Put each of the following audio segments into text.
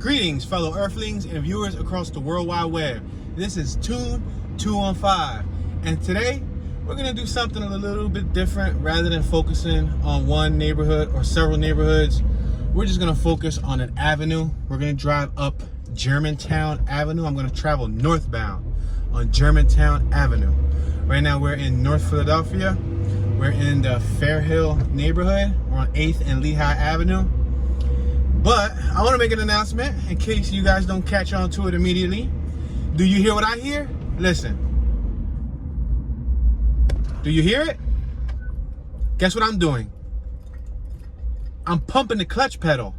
Greetings, fellow Earthlings and viewers across the World Wide Web. This is Tune 215, and today we're going to do something a little bit different. Rather than focusing on one neighborhood or several neighborhoods, we're just going to focus on an avenue. We're going to drive up Germantown Avenue. I'm going to travel northbound on Germantown Avenue. Right now we're in North Philadelphia. We're in the Fair Hill neighborhood. We're on 8th and Lehigh Avenue. But I want to make an announcement in case you guys don't catch on to it immediately. Do you hear what I hear? Listen. Do you hear it? Guess what I'm doing? I'm pumping the clutch pedal.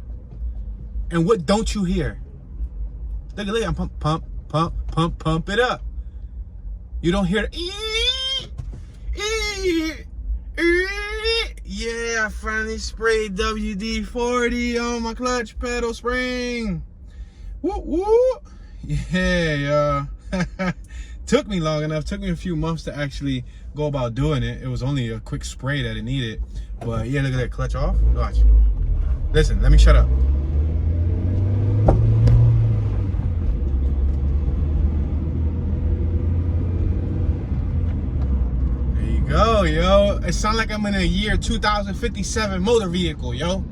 And what don't you hear? Look at it. I'm pump it up. You don't hear the yeah, I finally sprayed WD-40 on my clutch pedal spring. Woo woo. Yeah, took me long enough. Took me a few months to actually go about doing it. It was only a quick spray that it needed. But yeah, look at that, clutch off. Watch. Listen, let me shut up. Go, yo. It sounds like I'm in a year 2057 motor vehicle, yo.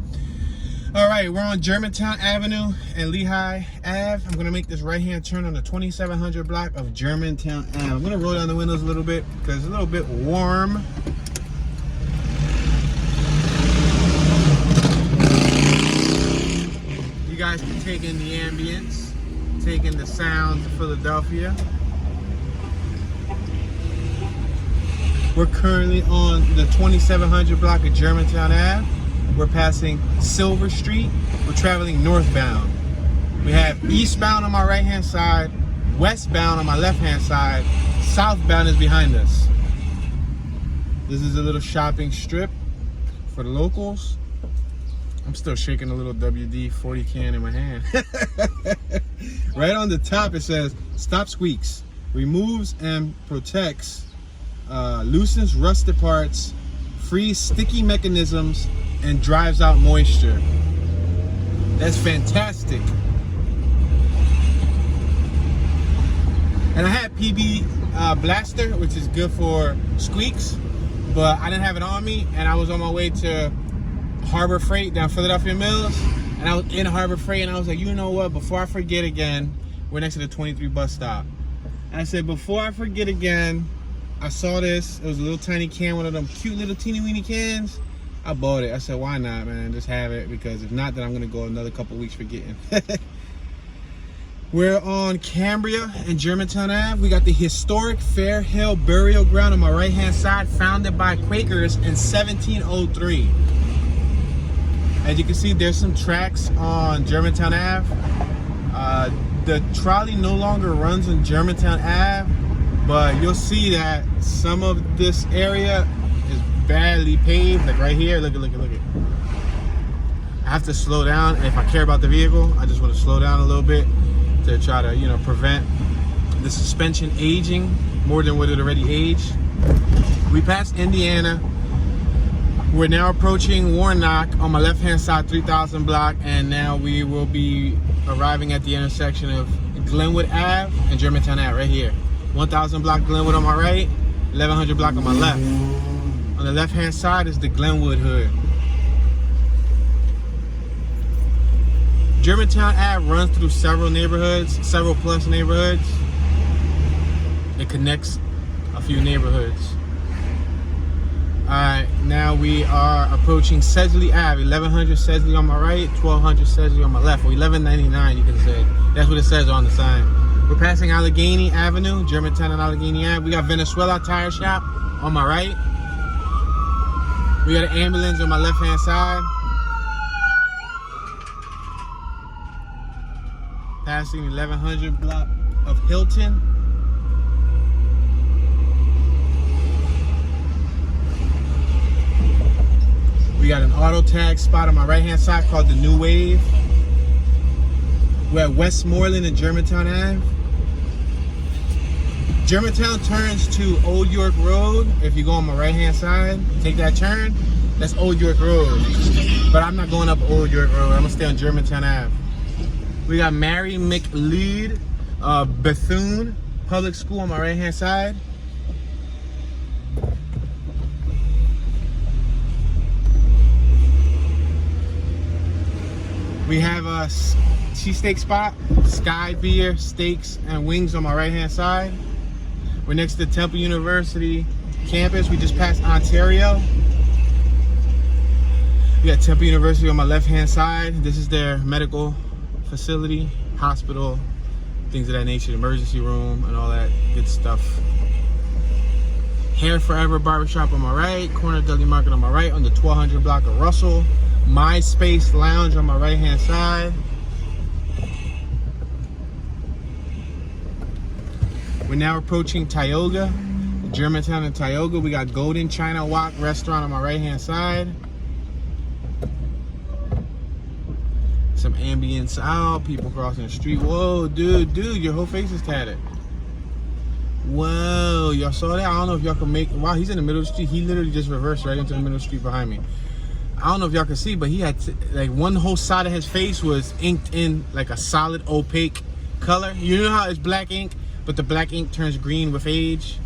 All right, we're on Germantown Avenue and Lehigh Ave. I'm gonna make this right-hand turn on the 2700 block of Germantown Ave. I'm gonna roll down the windows a little bit because it's a little bit warm. You guys can take in the ambience, take in the sounds of Philadelphia. We're currently on the 2700 block of Germantown Ave. We're passing Silver Street. We're traveling northbound. We have eastbound on my right-hand side, westbound on my left-hand side, southbound is behind us. This is a little shopping strip for the locals. I'm still shaking a little WD-40 can in my hand. Right on the top it says, "Stop Squeaks. Removes and protects loosens rusted parts, frees sticky mechanisms, and drives out moisture." That's fantastic. And I had PB Blaster, which is good for squeaks, but I didn't have it on me, and I was on my way to Harbor Freight down Philadelphia Mills, and I was in Harbor Freight, and I was like, you know what, before I forget again, we're next to the 23 bus stop. And I said, before I forget again, I saw this. It was a little tiny can, one of them cute little teeny weeny cans. I bought it. I said, why not, man? Just have it, because if not, then I'm gonna go another couple weeks forgetting. We're on Cambria and Germantown Ave. We got the historic Fair Hill burial ground on my right hand side, founded by Quakers in 1703. As you can see, there's some tracks on Germantown Ave. The trolley no longer runs on Germantown Ave, but you'll see that some of this area is badly paved. Like right here, look at. I have to slow down. And if I care about the vehicle, I just want to slow down a little bit to try to, prevent the suspension aging more than what it already aged. We passed Indiana. We're now approaching Warnock on my left-hand side, 3000 block, and now we will be arriving at the intersection of Glenwood Ave and Germantown Ave right here. 1000 block Glenwood on my right, 1100 block on my left. On the left hand side is the Glenwood hood. Germantown Ave runs through several neighborhoods, several plus neighborhoods. It connects a few neighborhoods. Alright, now we are approaching Sedgley Ave, 1100 Sedgley on my right, 1200 Sedgley on my left, or 1199 you can say. That's what it says on the sign. We're passing Allegheny Avenue, Germantown and Allegheny Ave. We got Venezuela Tire Shop on my right. We got an ambulance on my left-hand side. Passing 1100 block of Hilton. We got an auto tag spot on my right-hand side called the New Wave. We're at Westmoreland and Germantown Ave. Germantown turns to Old York Road. If you go on my right-hand side, take that turn, that's Old York Road. But I'm not going up Old York Road. I'm gonna stay on Germantown Ave. We got Mary McLeod Bethune Public School on my right hand side. We have a cheesesteak spot, Sky Beer, Steaks, and Wings on my right hand side. We're next to Temple University campus. We just passed Ontario. We got Temple University on my left hand side. This is their medical facility, hospital, things of that nature, emergency room, and all that good stuff. Hair Forever Barbershop on my right, Corner Deli Market on my right, on the 1200 block of Russell. MySpace Lounge on my right hand side. We're now approaching Tioga, Germantown and Tioga. We got Golden China Wok restaurant on my right hand side. Some ambience out, people crossing the street. Whoa, dude, your whole face is tatted. Whoa, y'all saw that? I don't know if y'all can make, wow, he's in the middle of the street. He literally just reversed right into the middle of the street behind me. I don't know if y'all can see, but he had like one whole side of his face was inked in like a solid opaque color. You know how it's black ink, but the black ink turns green with age.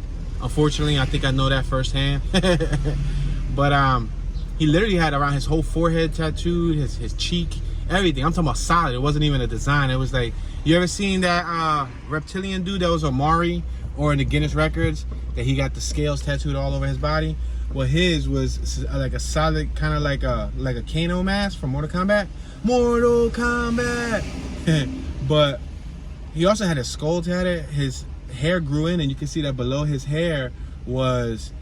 Unfortunately, I think I know that firsthand. But he literally had around his whole forehead tattooed, his cheek, everything. I'm talking about solid. It wasn't even a design. It was like, you ever seen that reptilian dude that was Omari or in the Guinness Records that he got the scales tattooed all over his body? Well, his was like a solid, kind of like a Kano mask from Mortal Kombat. Mortal Kombat! But he also had his skull tatted. His hair grew in, and you can see that below his hair was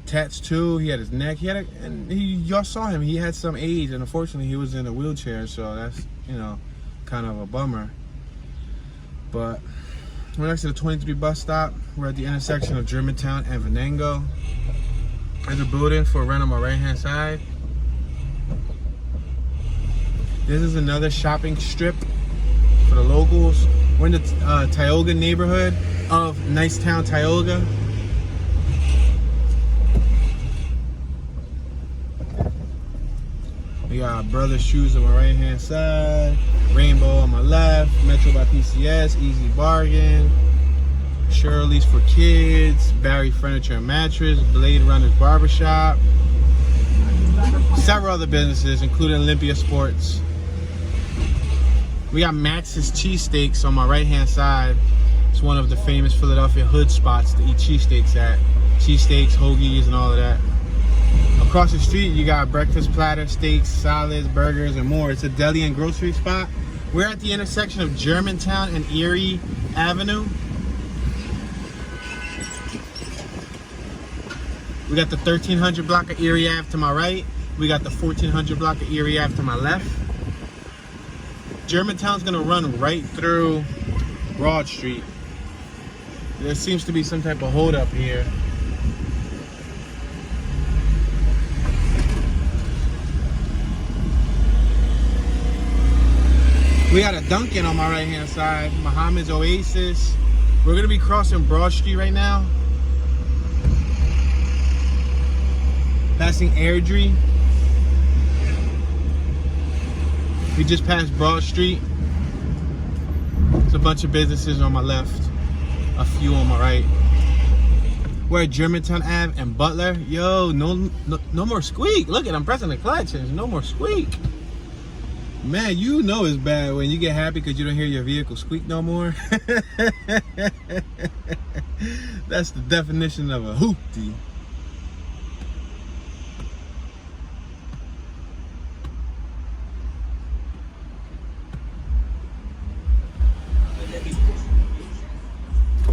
tats too. He had his neck. He had y'all saw him. He had some age, and unfortunately, he was in a wheelchair. So that's, you know, kind of a bummer. But we're next to the 23 bus stop. We're at the intersection of Germantown and Venango. There's a building for rent on my right hand side. This is another shopping strip for the locals. We're in the Tioga neighborhood of Nicetown, Tioga. We got Brother Shoes on my right hand side, Rainbow on my left, Metro by PCS, Easy Bargain, Shirley's for Kids, Barry Furniture and Mattress, Blade Runner's Barbershop, several other businesses including Olympia Sports. We got Max's Cheesesteaks on my right hand side. It's one of the famous Philadelphia hood spots to eat cheesesteaks at. Cheesesteaks, hoagies, and all of that. Across the street, you got breakfast platter, steaks, salads, burgers, and more. It's a deli and grocery spot. We're at the intersection of Germantown and Erie Avenue. We got the 1300 block of Erie Ave to my right. We got the 1400 block of Erie Ave to my left. Germantown's gonna run right through Broad Street. There seems to be some type of hold up here. We got a Dunkin' on my right hand side, Muhammad's Oasis. We're gonna be crossing Broad Street right now. Passing Airdrie. We just passed Broad Street. There's a bunch of businesses on my left, a few on my right. We're at Germantown Ave and Butler. Yo, no more squeak. Look at, I'm pressing the clutch. There's no more squeak. Man, you know it's bad when you get happy because you don't hear your vehicle squeak no more. That's the definition of a hoopty.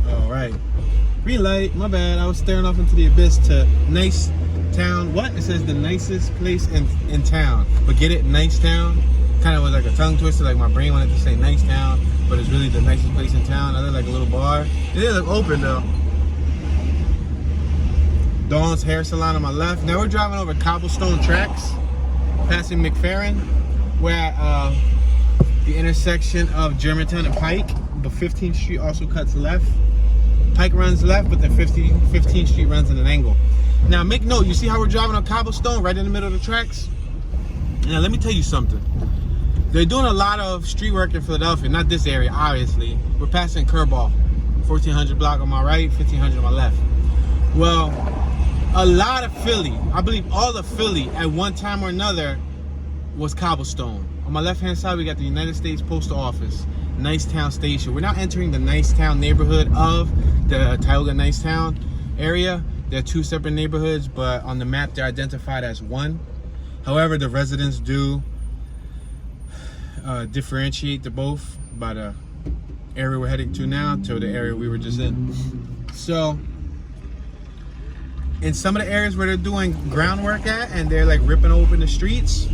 All right. Green light, my bad. I was staring off into the abyss to Nicetown. What? It says the nicest place in town. But get it? Nicetown? Kind of was like a tongue twister, like my brain wanted to say Nicetown, but it's really the nicest place in town. I look like a little bar. It is open though. Dawn's Hair Salon on my left. Now we're driving over cobblestone tracks, passing McFerrin. We're at the intersection of Germantown and Pike, but 15th Street also cuts left. Pike runs left, but then 15th Street runs in an angle. Now make note, you see how we're driving on cobblestone right in the middle of the tracks? Now let me tell you something. They're doing a lot of street work in Philadelphia, not this area, obviously. We're passing Curveball, 1400 block on my right, 1500 on my left. Well, a lot of Philly, I believe all of Philly at one time or another was cobblestone. On my left-hand side, we got the United States Postal Office, Nicetown Station. We're now entering the Nicetown neighborhood of the Tioga Nicetown area. They're two separate neighborhoods, but on the map, they're identified as one. However, the residents do differentiate the both by the area we're heading to now to the area we were just in. So in some of the areas where they're doing groundwork at and they're like ripping open the streets,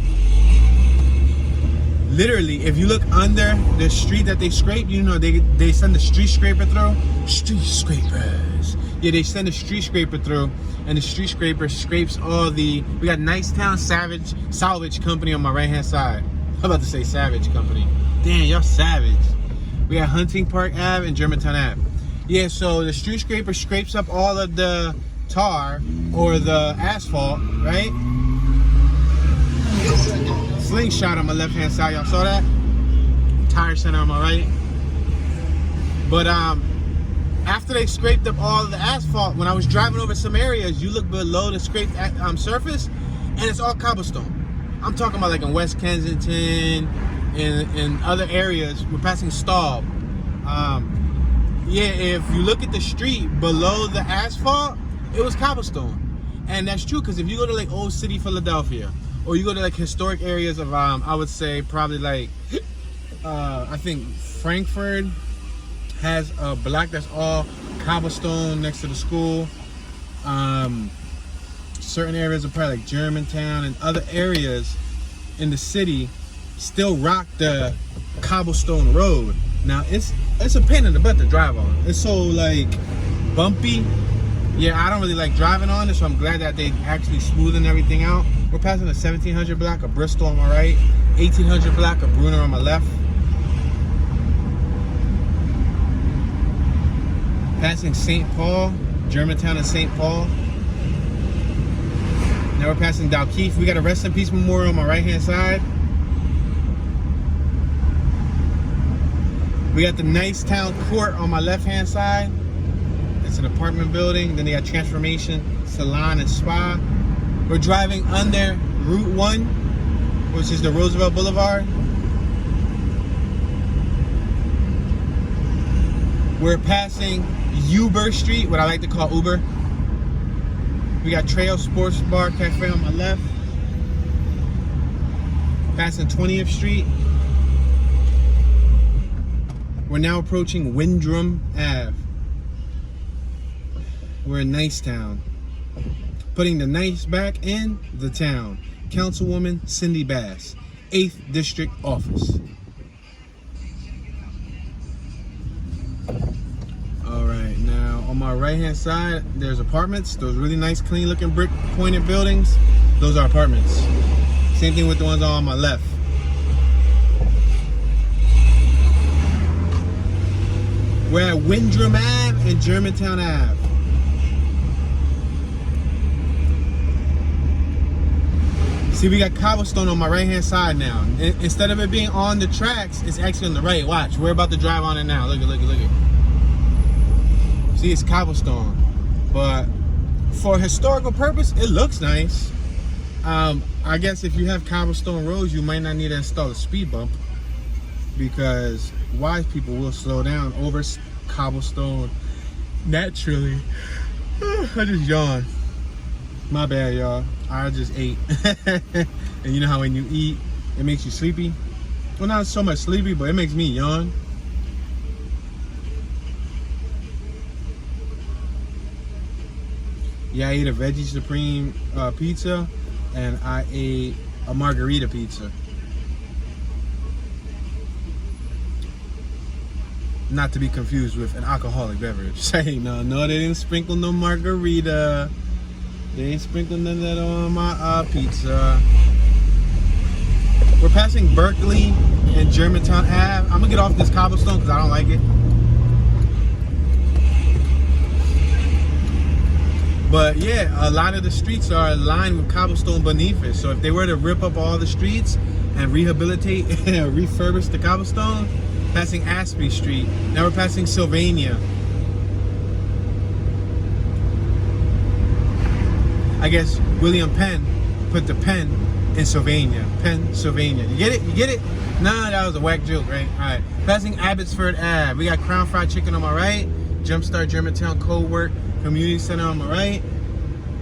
literally if you look under the street that they scrape, you know, they send the street scraper through. Street scrapers. Yeah, they send a street scraper through, and the street scraper scrapes all the, we got Nicetown Salvage Company on my right hand side. I'm about to say Savage Company. Damn, y'all savage. We got Hunting Park Ave and Germantown Ave. Yeah, so the street scraper scrapes up all of the tar or the asphalt, right? Slingshot on my left hand side, y'all saw that? Tire center on my right. But after they scraped up all of the asphalt, when I was driving over some areas, you look below the scraped surface and it's all cobblestone. I'm talking about like in West Kensington and in other areas. We're passing Staub. Yeah, if you look at the street below the asphalt, it was cobblestone. And that's true, because if you go to like Old City, Philadelphia, or you go to like historic areas of, I would say probably like, I think Frankfurt has a block that's all cobblestone next to the school. Certain areas are probably like Germantown and other areas in the city still rock the cobblestone road. Now it's a pain in the butt to drive on. It's so like bumpy. Yeah, I don't really like driving on it, so I'm glad that they actually smoothing everything out. We're passing the 1700 block of Bristol on my right, 1800 block of Bruner on my left. Passing St. Paul, Germantown and St. Paul. Now we're passing Dalkeith. We got a Rest in Peace Memorial on my right hand side. We got the Nicetown Court on my left hand side. It's an apartment building. Then they got Transformation, Salon, and Spa. We're driving under Route 1, which is the Roosevelt Boulevard. We're passing Uber Street, what I like to call Uber. We got Trail Sports Bar Cafe on my left. Passing 20th Street. We're now approaching Windraman Ave. We're in Nicetown. Putting the nice back in the town. Councilwoman Cindy Bass, 8th District Office. Alright, now on my right hand side, there's apartments. Those really nice, clean looking brick pointed buildings. Those are apartments. Same thing with the ones on my left. We're at Windraman Ave and Germantown Ave. See, we got cobblestone on my right hand side now. Instead of it being on the tracks, it's actually on the right. Watch, we're about to drive on it now. Look at. See, it's cobblestone. But for historical purpose, it looks nice. I guess if you have cobblestone roads, you might not need to install a speed bump, because wise people will slow down over cobblestone naturally. I just yawned. My bad, y'all. I just ate. And you know how when you eat, it makes you sleepy? Well, not so much sleepy, but it makes me yawn. Yeah, I ate a Veggie Supreme pizza, and I ate a margarita pizza. Not to be confused with an alcoholic beverage. Say, no, they didn't sprinkle no margarita. They ain't sprinkled none of that on my pizza. We're passing Berkeley and Germantown Ave. I'm gonna get off this cobblestone because I don't like it. But yeah, a lot of the streets are lined with cobblestone beneath it. So if they were to rip up all the streets and rehabilitate and refurbish the cobblestone. Passing Aspie Street. Now we're passing Sylvania. I guess William Penn put the pen in Sylvania. Pennsylvania. You get it? You get it? Nah, that was a whack joke, right? Alright. Passing Abbotsford Ave. We got Crown Fried Chicken on my right. Jumpstart Germantown Co-work Community Center on my right.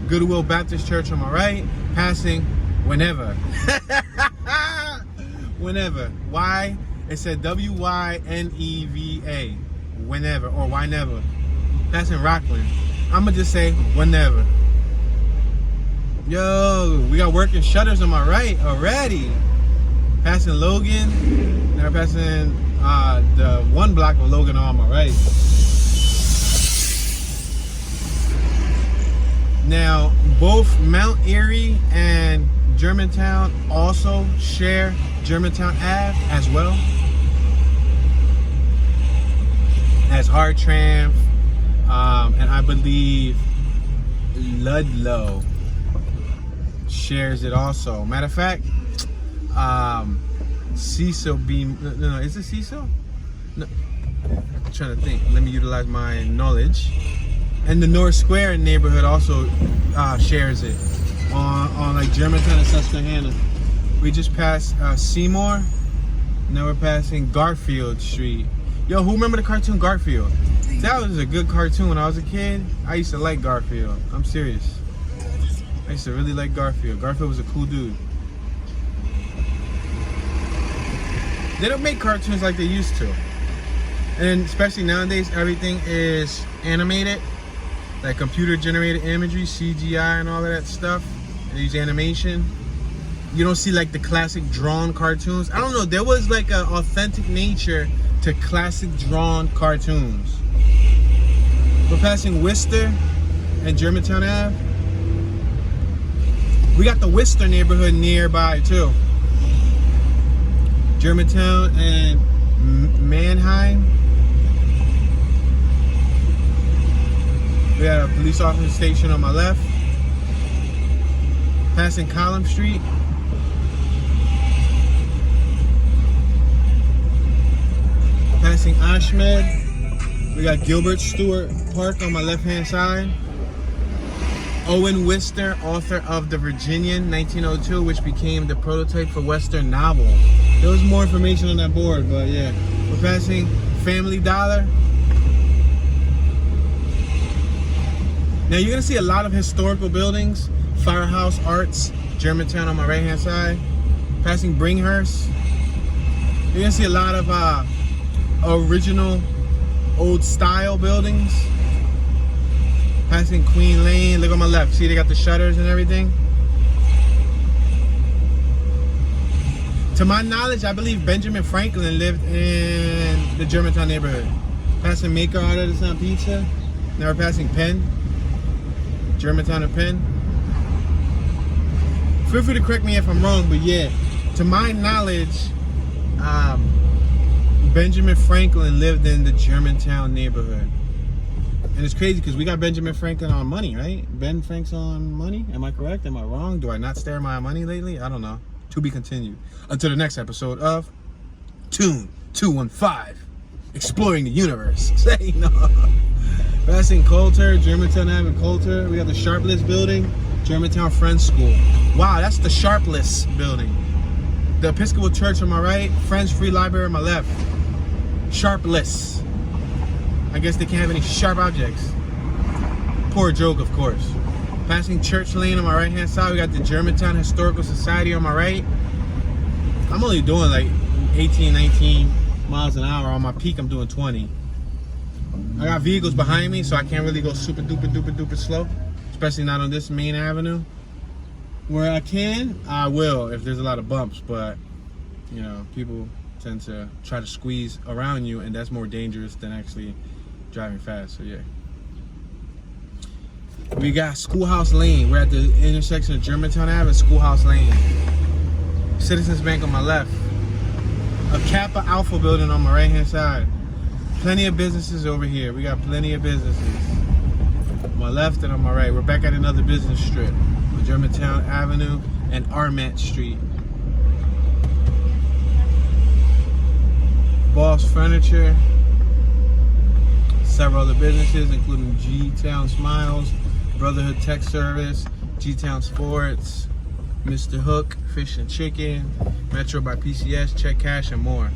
Goodwill Baptist Church on my right. Passing Whenever. Whenever. Why? It said W-Y-N-E-V-A. Whenever. Or why never. Passing Rockland. I'm going to just say whenever. Yo, we got working shutters on my right already. Passing Logan. Now passing the one block of Logan on my right. Now, both Mount Erie and Germantown also share Germantown Ave as well as Hartranft, and I believe Ludlow shares it also. Matter of fact, Cecil Beam. No, is it Cecil? No, I'm trying to think. Let me utilize my knowledge. And the North Square neighborhood also shares it on like Germantown and Susquehanna. We just passed Seymour. Now we're passing Garfield Street. Yo, who remember the cartoon Garfield? That was a good cartoon when I was a kid. I used to like Garfield. I'm serious. I used to really like Garfield. Garfield was a cool dude. They don't make cartoons like they used to. And especially nowadays, everything is animated. Like computer generated imagery, CGI and all of that stuff. They use animation. You don't see like the classic drawn cartoons. I don't know, there was like an authentic nature to classic drawn cartoons. We're passing Worcester and Germantown Ave. We got the Worcester neighborhood nearby too. Germantown and Mannheim. We got a police officer station on my left. Passing Column Street. Passing Ashmed. We got Gilbert Stewart Park on my left-hand side. Owen Wister, author of The Virginian, 1902, which became the prototype for Western novel. There was more information on that board, but yeah. We're passing Family Dollar. Now you're gonna see a lot of historical buildings. Firehouse Arts, Germantown on my right-hand side. Passing Bringhurst. You're gonna see a lot of original, old style buildings. Passing Queen Lane. Look on my left. See, they got the shutters and everything. To my knowledge, I believe Benjamin Franklin lived in the Germantown neighborhood. Passing Maker Artisan Pizza. Now we're passing Penn. Germantown and Penn. Feel free to correct me if I'm wrong, but yeah, to my knowledge, Benjamin Franklin lived in the Germantown neighborhood. And it's crazy because we got Benjamin Franklin on money, right? Ben Frank's on money? Am I correct? Am I wrong? Do I not stare at my money lately? I don't know. To be continued. Until the next episode of Tune 215. Exploring the universe. Say no. Passing Coulter, Germantown Ave and Coulter. We got the Sharpless building, Germantown Friends School. Wow, that's the Sharpless building. The Episcopal Church on my right, Friends Free Library on my left. Sharpless. I guess they can't have any sharp objects. Poor joke, of course. Passing Church Lane on my right hand side, we got the Germantown Historical Society on my right. I'm only doing like 18, 19 miles an hour. On my peak, I'm doing 20. I got vehicles behind me, so I can't really go super duper slow, especially not on this main avenue. Where I can, I will if there's a lot of bumps, but you know, people tend to try to squeeze around you, and that's more dangerous than actually driving fast. So yeah. We got Schoolhouse Lane. We're at the intersection of Germantown Ave and Schoolhouse Lane. Citizens Bank on my left. A Kappa Alpha building on my right hand side. Plenty of businesses over here. We got plenty of businesses. On my left and on my right. We're back at another business strip. On Germantown Avenue and Armat Street. Furniture. Several other businesses, including G-Town Smiles, Brotherhood Tech Service, G-Town Sports, Mr. Hook, Fish and Chicken, Metro by PCS, Check Cash, and more.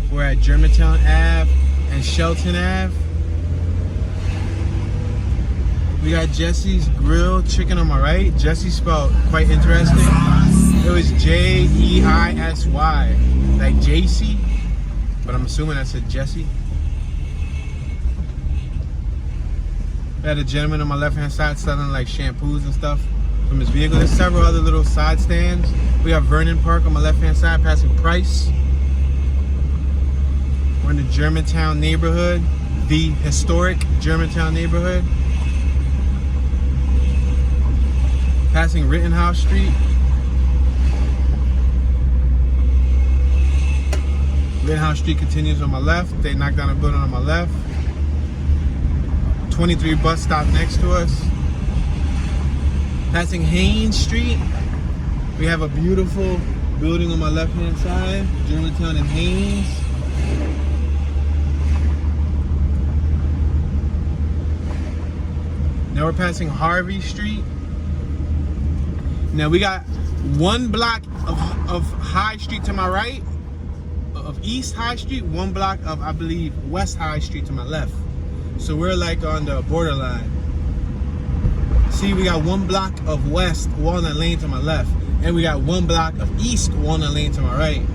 We're at Germantown Ave and Shelton Ave. We got Jesse's Grill Chicken on my right. Jesse spelled quite interesting. It was Jeisy, like JC, but I'm assuming I said Jesse. We had a gentleman on my left-hand side selling like shampoos and stuff from his vehicle. There's several other little side stands. We have Vernon Park on my left-hand side passing Price. We're in the Germantown neighborhood, the historic Germantown neighborhood. Passing Rittenhouse Street. Rittenhouse Street continues on my left. They knocked down a building on my left. 23 bus stop next to us. Passing Haynes Street. We have a beautiful building on my left hand side. Germantown and Haynes. Now we're passing Harvey Street. Now we got one block of High Street to my right, of East High Street, one block of, I believe, West High Street to my left. So we're like on the borderline. See, we got one block of West Walnut Lane to my left, and we got one block of East Walnut Lane to my right.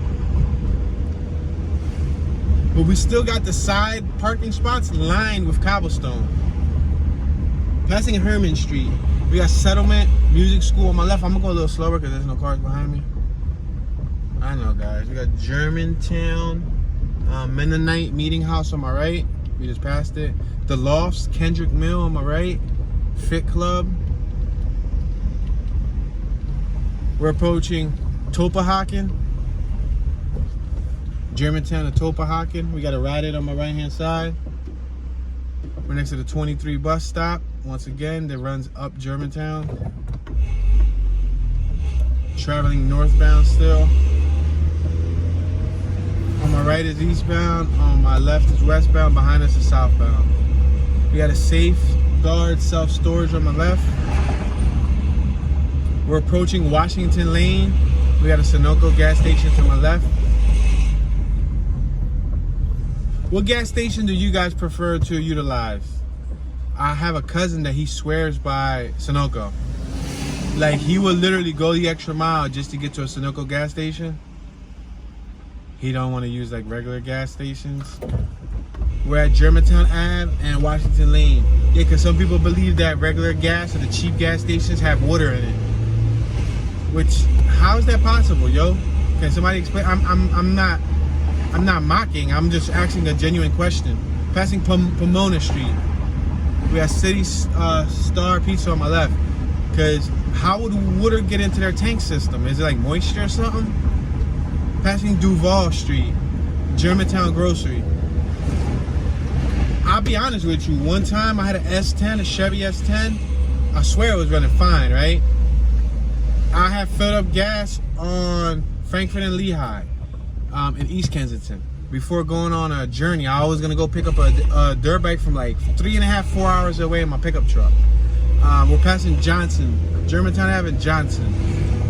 But we still got the side parking spots lined with cobblestone. Passing Herman Street, we got Settlement Music School on my left. I'm gonna go a little slower because there's no cars behind me. I know, guys. We got Germantown Mennonite Meeting House on my right. We just passed it. The Lofts, Kendrick Mill on my right. Fit Club. We're approaching Topahaken. Germantown and Topahaken. We got a ride it on my right hand side. We're next to the 23 bus stop. Once again, that runs up Germantown. Traveling northbound still. On my right is eastbound. On my left is westbound. Behind us is southbound. We got a safeguard self-storage on my left. We're approaching Washington Lane. We got a Sunoco gas station to my left. What gas station do you guys prefer to utilize? I have a cousin that he swears by Sunoco. Like, he will literally go the extra mile just to get to a Sunoco gas station. He don't want to use like regular gas stations. We're at Germantown Ave and Washington Lane. Yeah, because some people believe that regular gas or the cheap gas stations have water in it. Which, how is that possible, yo? Can somebody explain? I'm not mocking. I'm just asking a genuine question. Passing Pomona Street. We have City Star Pizza on my left. Because how would water get into their tank system? Is it like moisture or something? Passing Duval Street. Germantown Grocery. I'll be honest with you. One time I had an S10, a Chevy S10. I swear it was running fine, right? I had filled up gas on Frankfurt and Lehigh in East Kensington. Before going on a journey, I was gonna go pick up a dirt bike from like 3.5, 4 hours away in my pickup truck. We're passing Johnson, Germantown Ave and Johnson.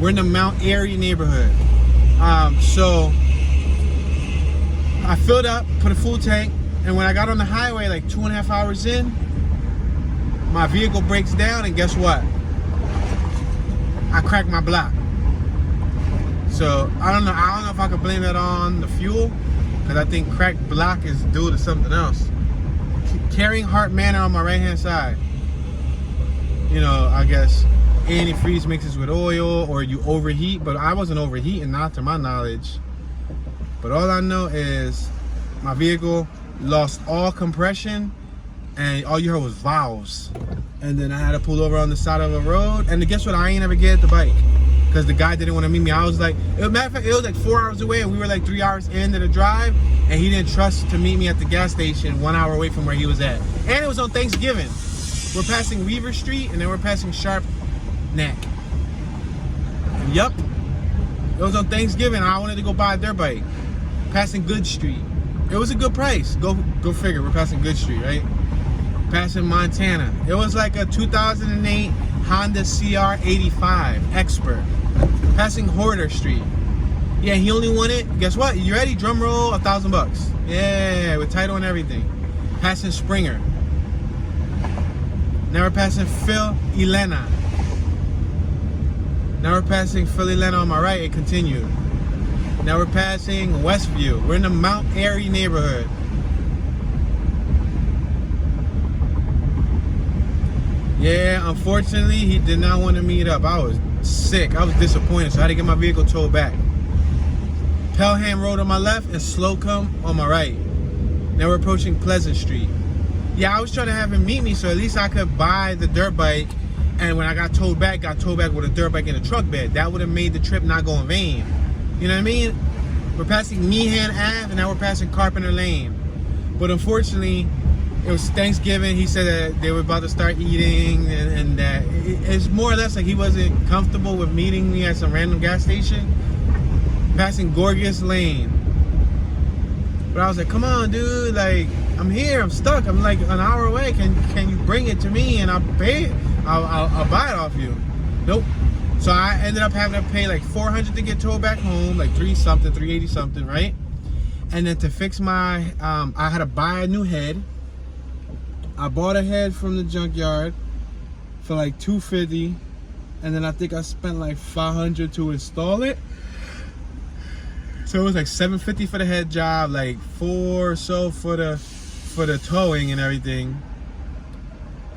We're in the Mount Erie neighborhood. So I filled up, put a full tank, and when I got on the highway like 2.5 hours in, my vehicle breaks down, and guess what? I cracked my block. So I don't know if I could blame that on the fuel, because I think cracked block is due to something else. Carrying Hart Manor on my right hand side. You know, I guess antifreeze mixes with oil or you overheat, but I wasn't overheating, not to my knowledge. But all I know is my vehicle lost all compression and all you heard was valves. And then I had to pull over on the side of a road, and guess what? I ain't ever get the bike because the guy didn't want to meet me. I was like, matter of fact, it was like 4 hours away and we were like 3 hours into the drive, and he didn't trust to meet me at the gas station 1 hour away from where he was at. And it was on Thanksgiving. We're passing Weaver Street, and then we're passing Sharp Neck. Yup. It was on Thanksgiving. I wanted to go buy a dirt bike. Passing Good Street. it was a good price. Go figure. We're passing Good Street, right? Passing Montana. It was like a 2008 Honda CR85 Expert. Passing Hoarder Street. Yeah, he only wanted, guess what? You ready? Drum roll, $1,000. Yeah, with title and everything. Passing Springer. Now we're passing Phil Elena. Now we're passing Phil Elena on my right. It continued. Now we're passing Westview. We're in the Mount Erie neighborhood. Yeah, unfortunately, he did not want to meet up. I was sick. I was disappointed, so I had to get my vehicle towed back. Pelham Road on my left and Slocum on my right. Now we're approaching Pleasant Street. Yeah, I was trying to have him meet me so at least I could buy the dirt bike, and when I got towed back with a dirt bike in a truck bed. That would have made the trip not go in vain. You know what I mean? We're passing Meehan Ave, and now we're passing Carpenter Lane. But unfortunately, it was Thanksgiving. He said that they were about to start eating, and that it's more or less like he wasn't comfortable with meeting me at some random gas station. Passing Gorgas Lane. But I was like, come on, dude, like, I'm here, I'm stuck, I'm like an hour away. Can you bring it to me and I'll pay it? I'll buy it off you. Nope. So I ended up having to pay like $400 to get towed back home, like $380 something, right? And then to fix my, I had to buy a new head. I bought a head from the junkyard for like $250, and then I think I spent like $500 to install it. So it was like $750 for the head job, like $4 or so for the towing and everything.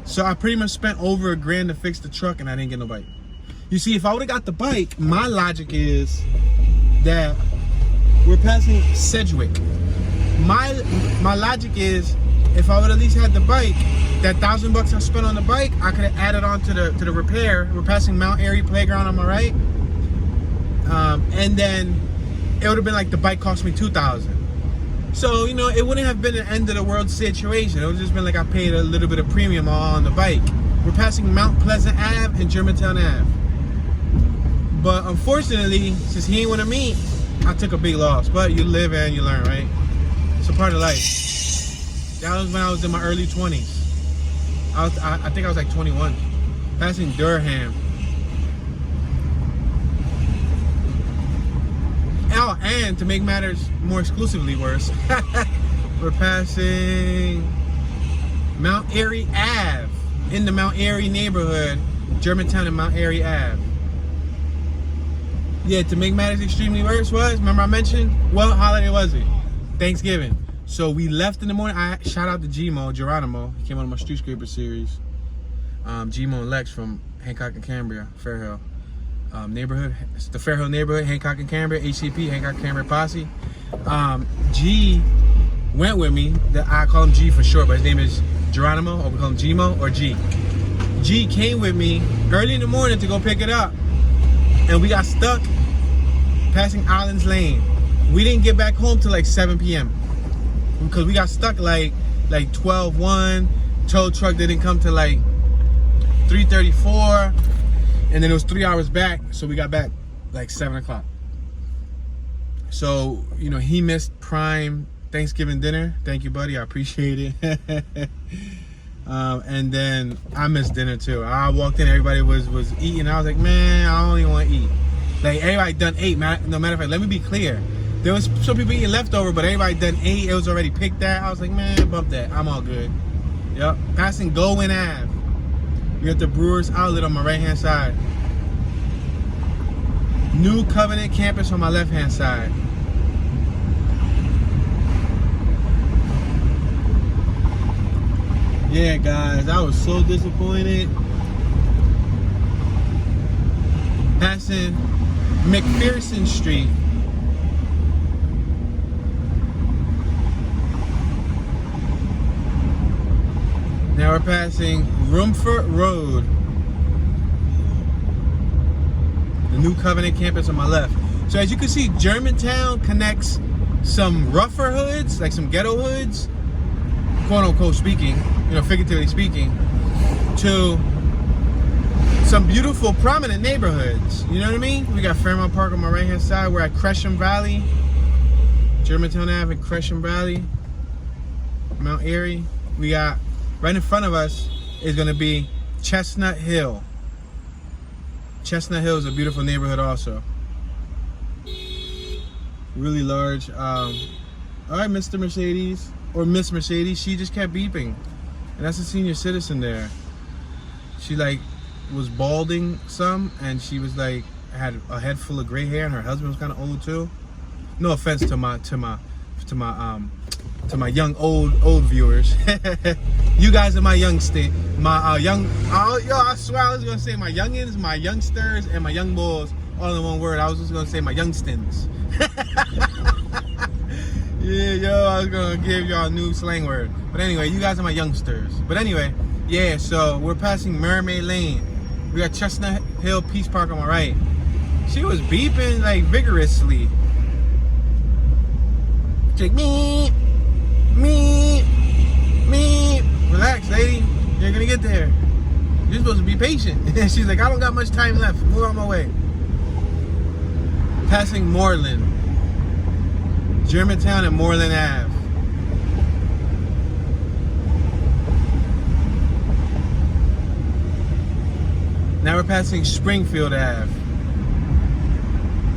So I pretty much spent over $1,000 to fix the truck, and I didn't get no bike. You see, if I would have got the bike, my logic is that we're passing Sedgwick. My logic is, if I would at least had the bike, that $1,000 I spent on the bike, I could have added on to the repair. We're passing Mount Airy Playground on my right, and then it would have been like the bike cost me $2,000. So, you know, it wouldn't have been an end of the world situation. It would have just been like I paid a little bit of premium on the bike. We're passing Mount Pleasant Ave and Germantown Ave. But unfortunately, since he didn't want to meet, I took a big loss. But you live and you learn, right? It's a part of life. That was when I was in my early 20s. I think I was like 21. Passing Durham. Oh, and to make matters more exclusively worse, we're passing Mount Airy Ave in the Mount Airy neighborhood, Germantown and Mount Airy Ave. Yeah, to make matters extremely worse remember I mentioned, what holiday was it? Thanksgiving. So we left in the morning. I shout out to Geronimo. He came on my Street Scraper series. Gmo and Lex from Hancock and Cambria, Fairhill. Neighborhood, it's the Fairhill neighborhood, Hancock and Cambria, HCP, Hancock Cambria Posse. G went with me. I call him G for short, but his name is Geronimo, or we call him Gmo or G. G came with me early in the morning to go pick it up, and we got stuck passing Islands Lane. We didn't get back home till like 7 p.m. because we got stuck like 12:01. Tow truck didn't come till like 3:34. And then it was 3 hours back, so we got back like 7 o'clock. So, you know, he missed prime Thanksgiving dinner. Thank you, buddy. I appreciate it. And then I missed dinner too. I walked in, everybody was eating. I was like, man, I don't even want to eat. Like, everybody done ate, man. No matter of fact, let me be clear. There was some people eating leftover, but everybody done ate. It was already picked out. I was like, man, bump that. I'm all good. Yep. Passing Gowen Ave. We got the Brewers Outlet on my right-hand side. New Covenant Campus on my left-hand side. Yeah, guys, I was so disappointed. Passing McPherson Street. Now we're passing Rumford Road. The New Covenant Campus on my left. So as you can see, Germantown connects some rougher hoods, like some ghetto hoods, quote unquote speaking, you know, figuratively speaking, to some beautiful, prominent neighborhoods. You know what I mean? We got Fairmount Park on my right hand side. We're at Gresham Valley, Germantown Ave and Crescent Valley, Mount Erie. We got right in front of us is going to be Chestnut Hill. Chestnut Hill is a beautiful neighborhood also. Really large. All right, Mr. Mercedes or Miss Mercedes, she just kept beeping, and that's a senior citizen there. She like was balding some, and she was like had a head full of gray hair, and her husband was kind of old too. No offense to my young old viewers. You guys are my youngster, I swear I was gonna say my youngins, my youngsters, and my young bulls all in one word. I was just gonna say my youngstins. Yeah, yo, I was gonna give y'all a new slang word. But anyway, you guys are my youngsters. But anyway, yeah, so we're passing Mermaid Lane. We got Chestnut Hill Peace Park on my right. She was beeping like vigorously. She's like, me. Relax, lady. You're gonna get there. You're supposed to be patient. She's like, I don't got much time left. Move on my way. Passing Moreland. Germantown and Moreland Ave. Now we're passing Springfield Ave.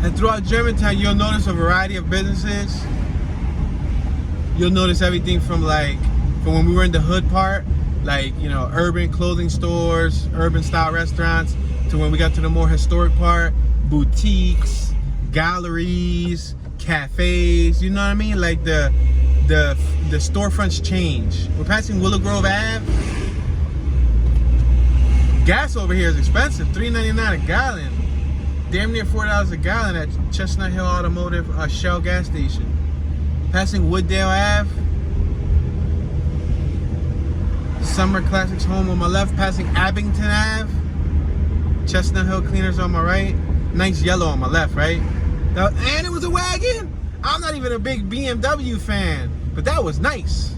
And throughout Germantown, you'll notice a variety of businesses. You'll notice everything from when we were in the hood part, like, you know, urban clothing stores, urban style restaurants, to when we got to the more historic part, boutiques, galleries, cafes, you know what I mean? Like the storefronts change. We're passing Willow Grove Ave. Gas over here is expensive, $3.99 a gallon. Damn near $4 a gallon at Chestnut Hill Automotive Shell gas station. Passing Wooddale Ave. Summer Classics Home on my left. Passing Abington Ave. Chestnut Hill Cleaners on my right. Nice yellow on my left, right? And it was a wagon. I'm not even a big BMW fan, but that was nice.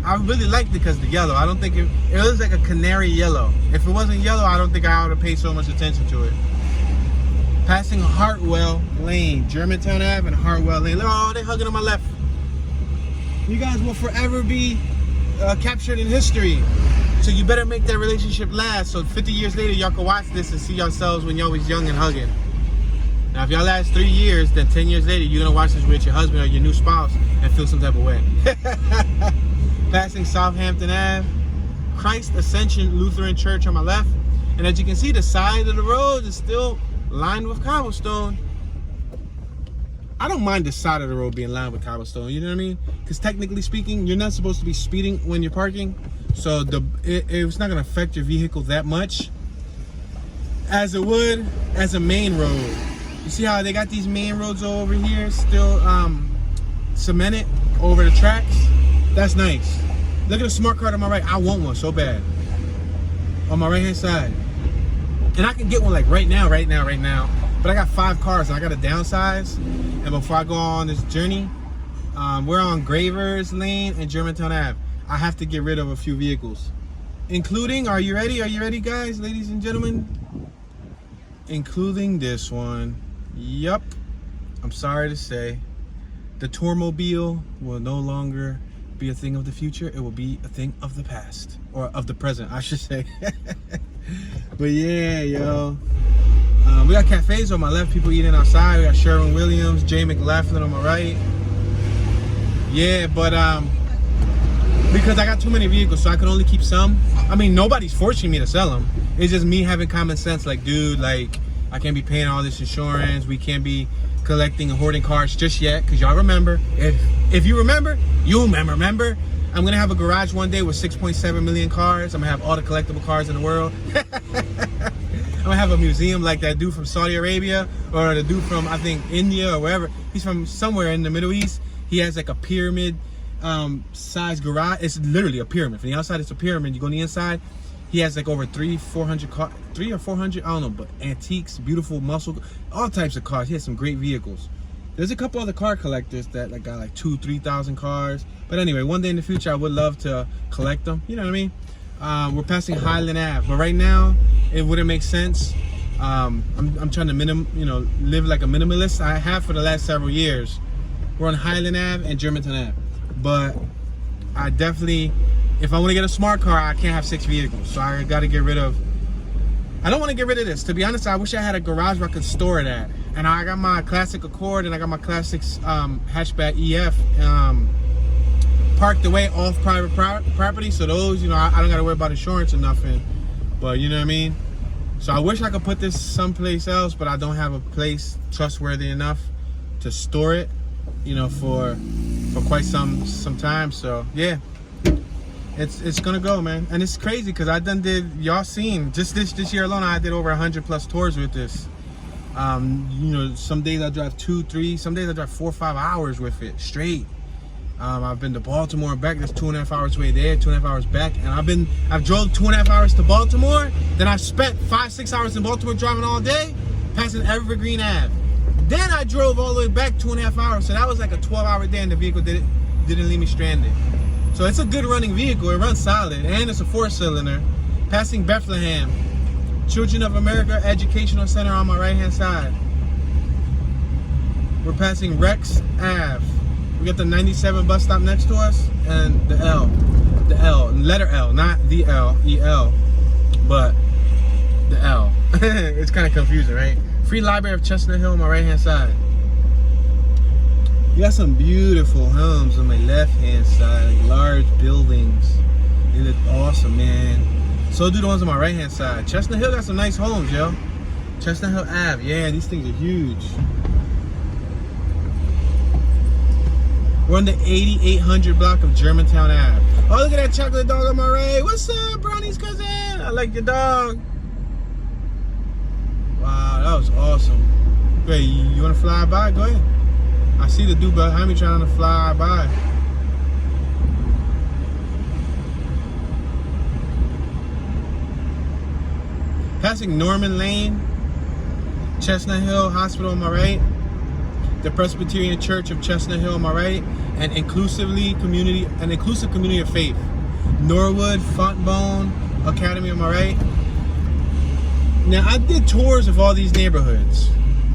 I really liked it because of the yellow. I don't think it was like a canary yellow. If it wasn't yellow, I don't think I would have paid so much attention to it. Passing Hartwell Lane, Germantown Ave and Hartwell Lane. Oh, they're hugging on my left. You guys will forever be captured in history. So you better make that relationship last. So 50 years later, y'all can watch this and see yourselves when y'all was young and hugging. Now, if y'all last 3 years, then 10 years later, you're gonna watch this with your husband or your new spouse and feel some type of way. Passing Southampton Ave, Christ Ascension Lutheran Church on my left. And as you can see, the side of the road is still lined with cobblestone. I don't mind the side of the road being lined with cobblestone, you know what I mean? Because technically speaking, you're not supposed to be speeding when you're parking. So it's not gonna affect your vehicle that much as it would as a main road. You see how they got these main roads over here still cemented over the tracks? That's nice. Look at the smart card on my right. I want one so bad. On my right hand side. And I can get one like right now. But I got 5 cars and I got to downsize. And before I go on this journey, we're on Gravers Lane and Germantown Ave. I have to get rid of a few vehicles. Including, are you ready? Are you ready, guys, ladies and gentlemen? Including this one. Yup. I'm sorry to say, the Tourmobile will no longer be a thing of the future. It will be a thing of the past, or of the present, I should say. But yeah, yo, we got cafes on my left, people eating outside. We got Sherwin-Williams, J. McLaughlin on my right. Yeah, but because I got too many vehicles, so I can only keep some. I mean, nobody's forcing me to sell them. It's just me having common sense, like, dude, like, I can't be paying all this insurance. We can't be collecting and hoarding cars just yet, because y'all remember, if you remember, you'll remember. I'm gonna have a garage one day with 6.7 million cars. I'm gonna have all the collectible cars in the world. I'm gonna have a museum like that dude from Saudi Arabia, or the dude from, I think, India or wherever. He's from somewhere in the Middle East. He has like a pyramid size garage. It's literally a pyramid. From the outside, it's a pyramid. You go on the inside, he has like over 300 or 400, I don't know, but antiques, beautiful muscle, all types of cars. He has some great vehicles. There's a couple other car collectors that like got like 2,000-3,000 cars. But anyway, one day in the future, I would love to collect them. You know what I mean? We're passing Highland Ave, but right now it wouldn't make sense. I'm trying to live like a minimalist. I have for the last several years. We're on Highland Ave and Germantown Ave. But I definitely, if I want to get a smart car, I can't have 6 vehicles. So I got to get rid of, I don't want to get rid of this. To be honest, I wish I had a garage where I could store it at. And I got my classic Accord and I got my classic hatchback EF parked away off private property. So those, you know, I don't got to worry about insurance or nothing. But you know what I mean? So I wish I could put this someplace else, but I don't have a place trustworthy enough to store it, you know, for quite some time. So yeah, it's gonna go, man. And it's crazy because I done did, y'all seen, just this year alone, I did over 100+ tours with this. You know, some days I drive 2, 3, some days I drive 4 or 5 hours with it straight. I've been to Baltimore and back. That's 2.5 hours way there, 2.5 hours back. And I've drove 2.5 hours to Baltimore. Then I spent 5-6 hours in Baltimore driving all day, passing Evergreen Ave. Then I drove all the way back 2.5 hours. So that was like a 12-hour day, and the vehicle didn't leave me stranded. So it's a good running vehicle. It runs solid, and it's a 4-cylinder. Passing Bethlehem, Children of America Educational Center on my right-hand side. We're passing Rex Ave. We got the 97 bus stop next to us, and the letter L, not the L, E-L, but the L. It's kind of confusing, right? Free Library of Chestnut Hill on my right-hand side. You got some beautiful homes on my left-hand side, like large buildings. They look awesome, man. So do the ones on my right-hand side. Chestnut Hill got some nice homes, yo. Chestnut Hill Ave, yeah, these things are huge. We're on the 8800 block of Germantown Ave. Oh, look at that chocolate dog on my right. What's up, Brownie's cousin? I like your dog. Wow, that was awesome. Wait, you want to fly by? Go ahead. I see the dude behind me trying to fly by. Passing Norman Lane, Chestnut Hill Hospital on my right, the Presbyterian Church of Chestnut Hill on my right, and an inclusive community of faith. Norwood Fontbone Academy on my right. Now I did tours of all these neighborhoods.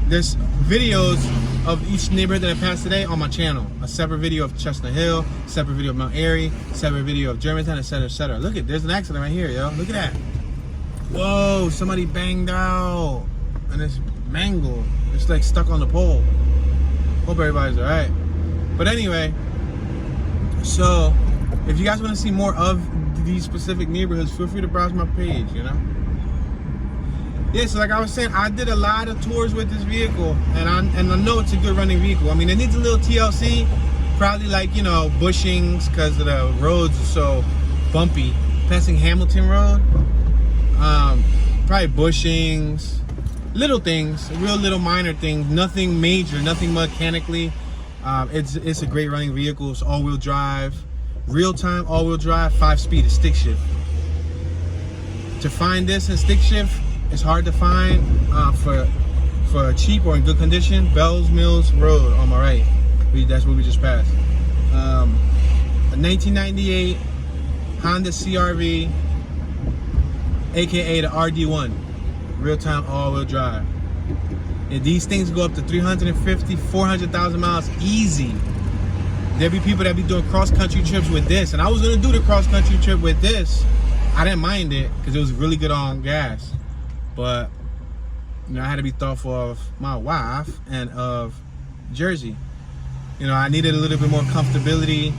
There's videos of each neighborhood that I passed today on my channel. A separate video of Chestnut Hill, separate video of Mount Erie, separate video of Germantown, etc., etc. Look at, there's an accident right here, yo. Look at that. Whoa, somebody banged out, and it's mangled. It's like stuck on the pole. Hope everybody's all right. But anyway, so if you guys want to see more of these specific neighborhoods, feel free to browse my page, you know. Yeah, so like I was saying, I did a lot of tours with this vehicle, and I know it's a good running vehicle. I mean, it needs a little TLC, probably like, you know, bushings, because the roads are so bumpy. Passing Hamilton Road, probably bushings, little things, real little minor things, nothing major, nothing mechanically. It's a great running vehicle. It's all-wheel drive, real-time all-wheel drive, 5-speed, it's stick shift. To find this in stick shift, it's hard to find for cheap or in good condition. Bells Mills Road on my right. That's where we just passed. A 1998 Honda CR-V, aka the RD1, real-time all-wheel drive. And these things go up to 350, 400,000 miles easy. There'll be people that be doing cross-country trips with this, and I was gonna do the cross-country trip with this. I didn't mind it because it was really good on gas, but you know, I had to be thoughtful of my wife and of Jersey. You know, I needed a little bit more comfortability,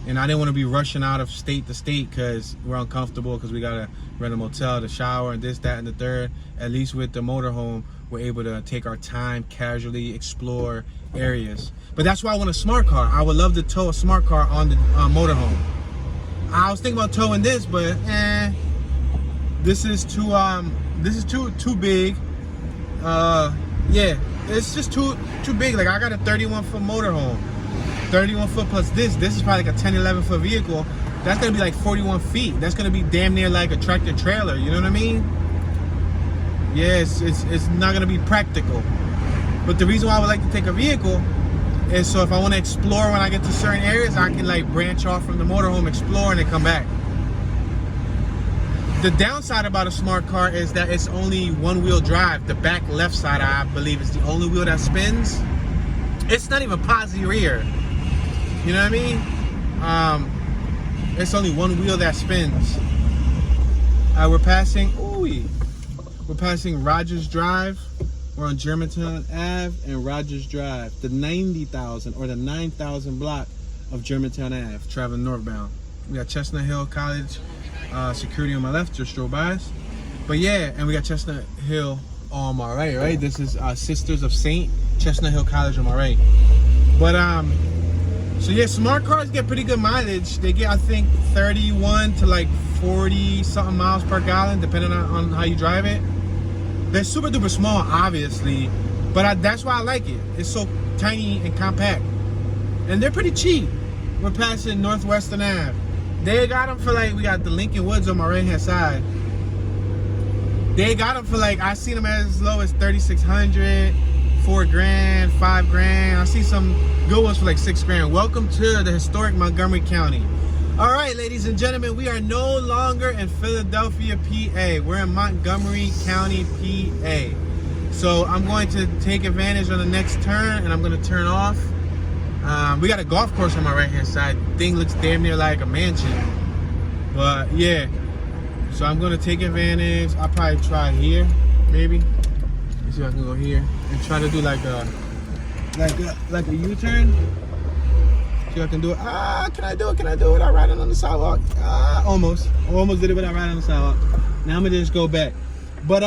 and I didn't want to be rushing out of state to state because we're uncomfortable, because we gotta rent a motel, to shower, and this, that, and the third. At least with the motorhome, we're able to take our time, casually explore areas. But that's why I want a smart car. I would love to tow a smart car on the motorhome. I was thinking about towing this, but this is too big. Yeah, it's just too big. Like, I got a 31-foot motorhome, 31 foot plus this is probably like a 10-11 foot vehicle. That's gonna be like 41 feet. That's gonna be damn near like a tractor trailer, you know what I mean? Yes, it's not gonna be practical. But the reason why I would like to take a vehicle is so if I want to explore when I get to certain areas, I can like branch off from the motorhome, explore, and then come back. The downside about a smart car is that it's only one-wheel drive. The back left side, I believe, is the only wheel that spins. It's not even posi rear. You know what I mean? It's only one wheel that spins. We're passing Rogers Drive. We're on Germantown Ave and Rogers Drive, the 90,000 or the 9,000 block of Germantown Ave, traveling northbound. We got Chestnut Hill College security on my left, just drove by us. But yeah, and we got Chestnut Hill on my right. This is Sisters of Saint, Chestnut Hill College on my right. But so yeah, smart cars get pretty good mileage. They get, I think, 31 to like 40 something miles per gallon, depending on how you drive it. They're super duper small, obviously, but that's why I like it. It's so tiny and compact, and they're pretty cheap. We're passing Northwestern Ave. They got them for like, we got the Lincoln Woods on my right hand side. They got them for like, I seen them as low as 3,600, 4 grand, 5 grand. I see some good ones for like 6 grand. Welcome to the historic Montgomery County. All right, ladies and gentlemen, we are no longer in Philadelphia, PA. We're in Montgomery County, PA. So I'm going to take advantage on the next turn, and I'm going to turn off. We got a golf course on my right-hand side. Thing looks damn near like a mansion. But yeah, so I'm going to take advantage. I'll probably try here, maybe. Let's see if I can go here and try to do like a U-turn. See if I can do it. Can I do it without riding on the sidewalk? Almost did it without riding on the sidewalk. Now I'm gonna just go back. But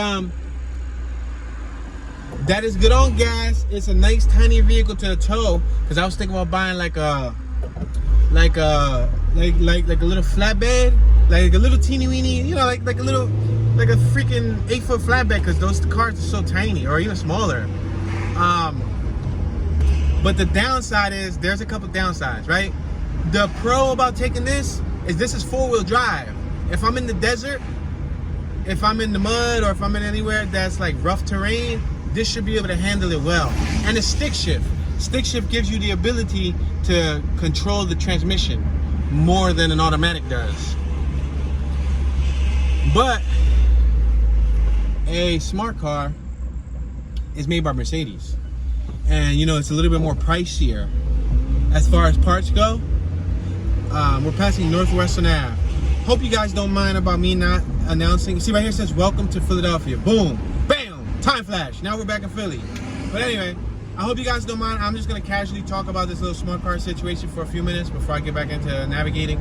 that is good on gas. It's a nice tiny vehicle to tow, because I was thinking about buying like a little flatbed, like a little teeny weeny, you know, like a freaking 8-foot flatbed, because those cars are so tiny, or even smaller. But the downside is, there's a couple downsides, right? The pro about taking this is 4-wheel drive. If I'm in the desert, if I'm in the mud, or if I'm in anywhere that's like rough terrain, this should be able to handle it well. And it's stick shift. Stick shift gives you the ability to control the transmission more than an automatic does. But a smart car is made by Mercedes. And you know, it's a little bit more pricier as far as parts go. We're passing Northwestern Ave. Hope you guys don't mind about me not announcing. See right here, it says welcome to Philadelphia. Boom, bam, time flash. Now we're back in Philly. But anyway, I hope you guys don't mind. I'm just gonna casually talk about this little smart car situation for a few minutes before I get back into navigating.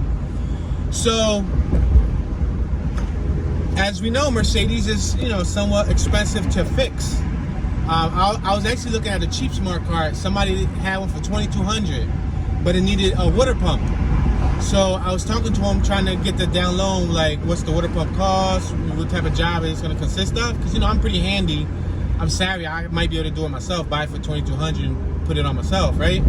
So, as we know, Mercedes is, you know, somewhat expensive to fix. I was actually looking at a cheap smart car. Somebody had one for $2,200, but it needed a water pump. So I was talking to him, trying to get the down low, like what's the water pump cost, what type of job it's going to consist of. Because, you know, I'm pretty handy. I'm savvy. I might be able to do it myself, buy it for $2,200 and put it on myself, right?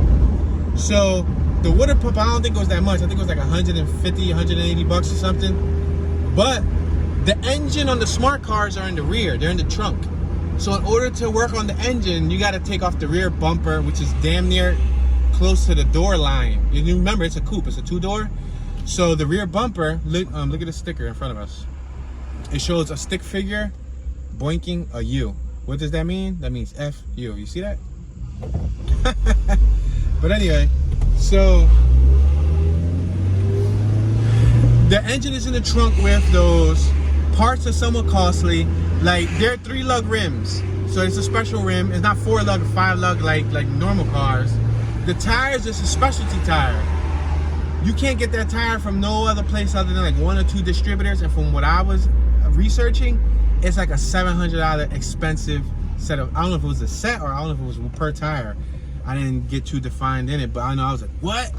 So the water pump, I don't think it was that much. I think it was like 150, 180 bucks or something. But the engine on the smart cars are in the rear. They're in the trunk. So in order to work on the engine, you got to take off the rear bumper, which is damn near close to the door line. You remember, it's a coupe, it's a 2-door. So the rear bumper, look at the sticker in front of us. It shows a stick figure boinking a U. What does that mean? That means F-U. You see that? But anyway, so the engine is in the trunk with those. Parts are somewhat costly. Like, they're 3-lug rims, so it's a special rim. It's not 4-lug or 5-lug like normal cars. The tires is a specialty tire. You can't get that tire from no other place other than like 1 or 2 distributors. And from what I was researching, it's like a $700 expensive set of, I don't know if it was a set or I don't know if it was per tire. I didn't get too defined in it, but I know I was like, what?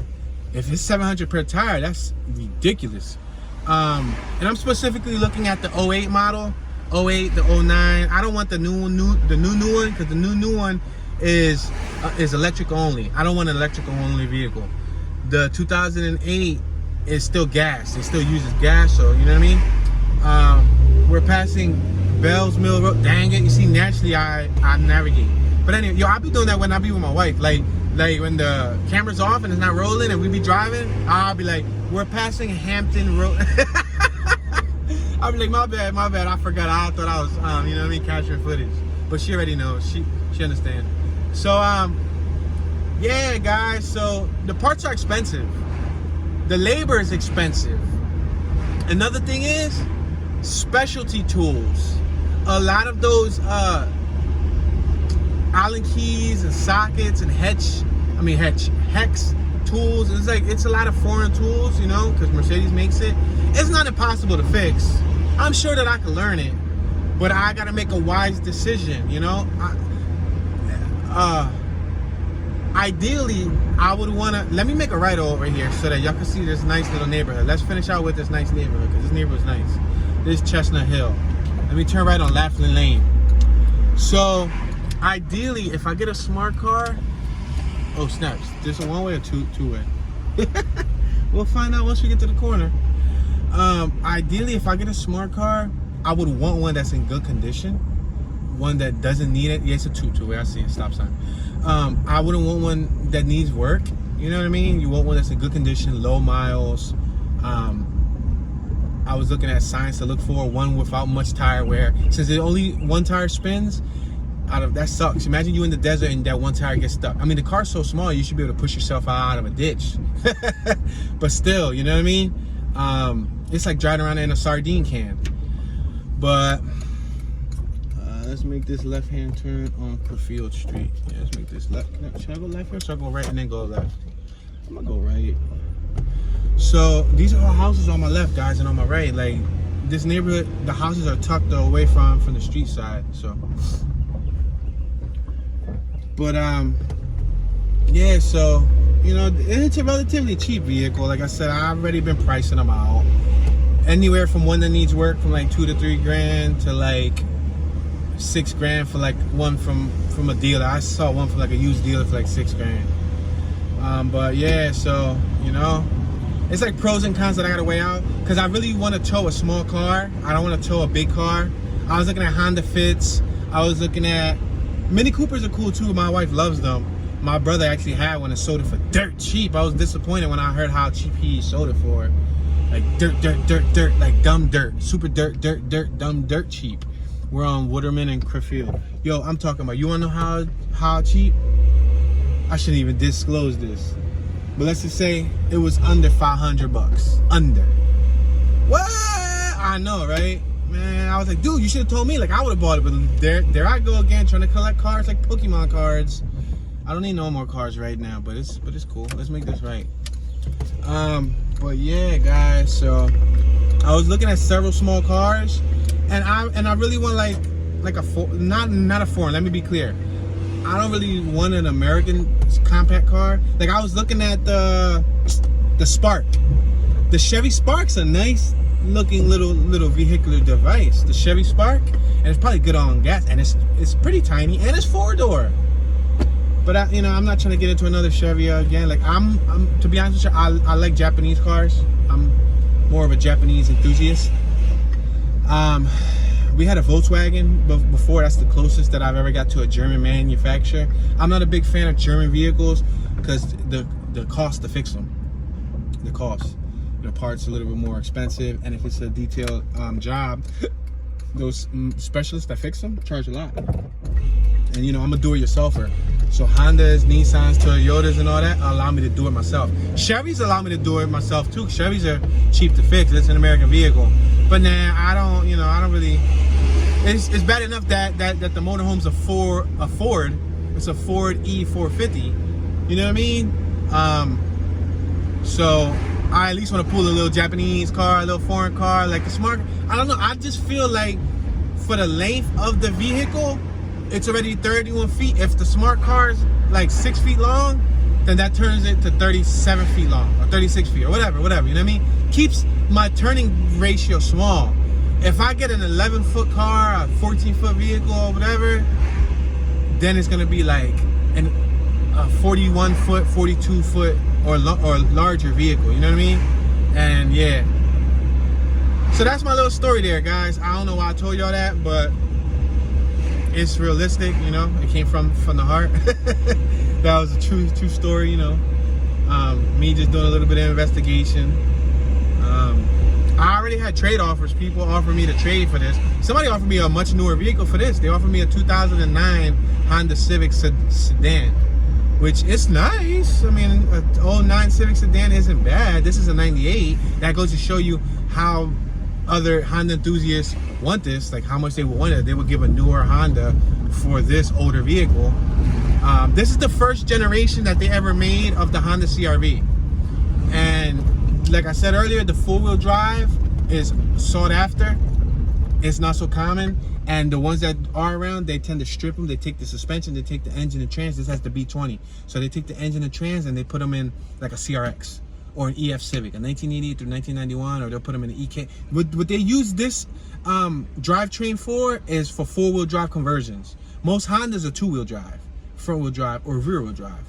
If it's $700 per tire, that's ridiculous. And I'm specifically looking at the 08 model, 08, the 09. I don't want the new one, because the new one is electric only. I don't want an electrical only vehicle. The 2008 is still gas. It still uses gas, so you know what I mean? We're passing Bell's Mill Road. Dang it, you see, naturally I navigate. But anyway, yo, I'll be doing that when I be with my wife. Like when the camera's off and it's not rolling and we be driving, I'll be like, we're passing Hampton Road. I'll be like, my bad, I forgot. I thought I was, you know what I mean, capturing footage. But she already knows, she understands. So, the engine is in the trunk with those parts are somewhat costly. Like, they're 3-lug rims, so it's a special tire. You can't get that tire from no other place other than like 1 or 2 distributors. And from what I was researching, it's like a $700 expensive set of, I don't know if it was a set or I don't know if it was per tire. I didn't get too defined in it, but I know I was like, what? If it's $700 per tire, that's ridiculous. So, yeah, guys, so the parts are expensive. The labor is expensive. Another thing is specialty tools. A lot of those Allen keys and sockets and hex tools. It's a lot of foreign tools, you know, because Mercedes makes it. It's not impossible to fix. I'm sure that I could learn it, but I gotta make a wise decision, you know. Ideally, I would wanna, let me make a right over here so that y'all can see this nice little neighborhood. Let's finish out with this nice neighborhood, because this neighborhood's nice. This is Chestnut Hill. Let me turn right on Laughlin Lane. So, ideally, if I get a smart car, oh snaps, there's a one-way or two-way? We'll find out once we get to the corner. Ideally, if I get a smart car, I would want one that's in good condition, one that doesn't need it. Yeah, it's a two-way. I see a stop sign. I wouldn't want one that needs work. You know what I mean? You want one that's in good condition, low miles. I was looking at signs to look for, one without much tire wear. Since it only one tire spins, that sucks. Imagine you in the desert and that one tire gets stuck. I mean, the car's so small, you should be able to push yourself out of a ditch. But still, you know what I mean? It's like driving around in a sardine can. But let's make this left-hand turn on Garfield Street. Yeah, let's make this left. Should I go left or should I go right and then go left? I'm gonna go right. So these are all houses on my left, guys, and on my right. Like this neighborhood, the houses are tucked away from the street side. So, but yeah. So you know, it's a relatively cheap vehicle. Like I said, I've already been pricing them out. Anywhere from one that needs work from like $2 to $3 grand to like $6 grand for like one from a dealer. I saw one from like a used dealer for like $6 grand. But yeah, so you know, it's like pros and cons that I gotta weigh out. Cause I really want to tow a small car. I don't want to tow a big car. I was looking at Honda Fits. I was looking at Mini Coopers are cool too. My wife loves them. My brother actually had one and sold it for dirt cheap. I was disappointed when I heard how cheap he sold it for. Like dirt, like dumb dirt. Super dirt, dumb dirt cheap. We're on Windraman and Garfield. Yo, I'm talking about, you wanna know how cheap? I shouldn't even disclose this. But let's just say it was under 500 bucks. Under. What? I know, right? Man, I was like, dude, you should have told me. Like, I would have bought it. But there I go again, trying to collect cards like Pokemon cards. I don't need no more cards right now, but it's cool. Let's make this right. But yeah, guys. So I was looking at several small cars, and I really want like a not a foreign. Let me be clear. I don't really want an American compact car. Like I was looking at the Spark. The Chevy Spark's a nice looking little vehicular device. The Chevy Spark, and it's probably good on gas, and it's pretty tiny, and it's 4-door. But I'm not trying to get into another Chevy again. Like I'm to be honest with you, I like Japanese cars. I'm more of a Japanese enthusiast. We had a Volkswagen before. That's the closest that I've ever got to a German manufacturer. I'm not a big fan of German vehicles because the cost to fix them. The cost. The parts a little bit more expensive, and if it's a detailed job, those specialists that fix them charge a lot. And I'm a do-it-yourselfer. So Hondas, Nissans, Toyotas, and all that allow me to do it myself. Chevys allow me to do it myself too. Chevys are cheap to fix. It's an American vehicle. But nah, I don't really. It's bad enough that the motorhome's a Ford. It's a Ford E450. You know what I mean? So I at least want to pull a little Japanese car, a little foreign car, like a smart. I don't know. I just feel like for the length of the vehicle, it's already 31 feet. If the smart car is like 6 feet long, then that turns it to 37 feet long or 36 feet or whatever. You know what I mean? Keeps my turning ratio small. If I get an 11-foot car, a 14-foot vehicle or whatever, then it's gonna be like a 41-foot, 42-foot or larger vehicle. You know what I mean? And yeah. So that's my little story there, guys. I don't know why I told y'all that, but it's realistic. It came from the heart. That was a true story. Me just doing a little bit of investigation. I already had trade offers. People offered me to trade for this. Somebody offered me a much newer vehicle for this. They offered me a 2009 Honda Civic sedan. which is nice. I mean, an 09 Civic sedan isn't bad. This is a 98. That goes to show you how other Honda enthusiasts want this, like how much they would want it. They would give a newer Honda for this older vehicle. This is the first generation that they ever made of the Honda CR-V. And like I said earlier, the four-wheel drive is sought after. It's not so common. And the ones that are around, they tend to strip them. They take the suspension, they take the engine and trans. This has the B20. So they take the engine and trans and they put them in like a CRX or an EF Civic, a 1980 through 1991, or they'll put them in an EK. What they use this drivetrain for is for four-wheel drive conversions. Most Hondas are two-wheel drive, front-wheel drive, or rear-wheel drive.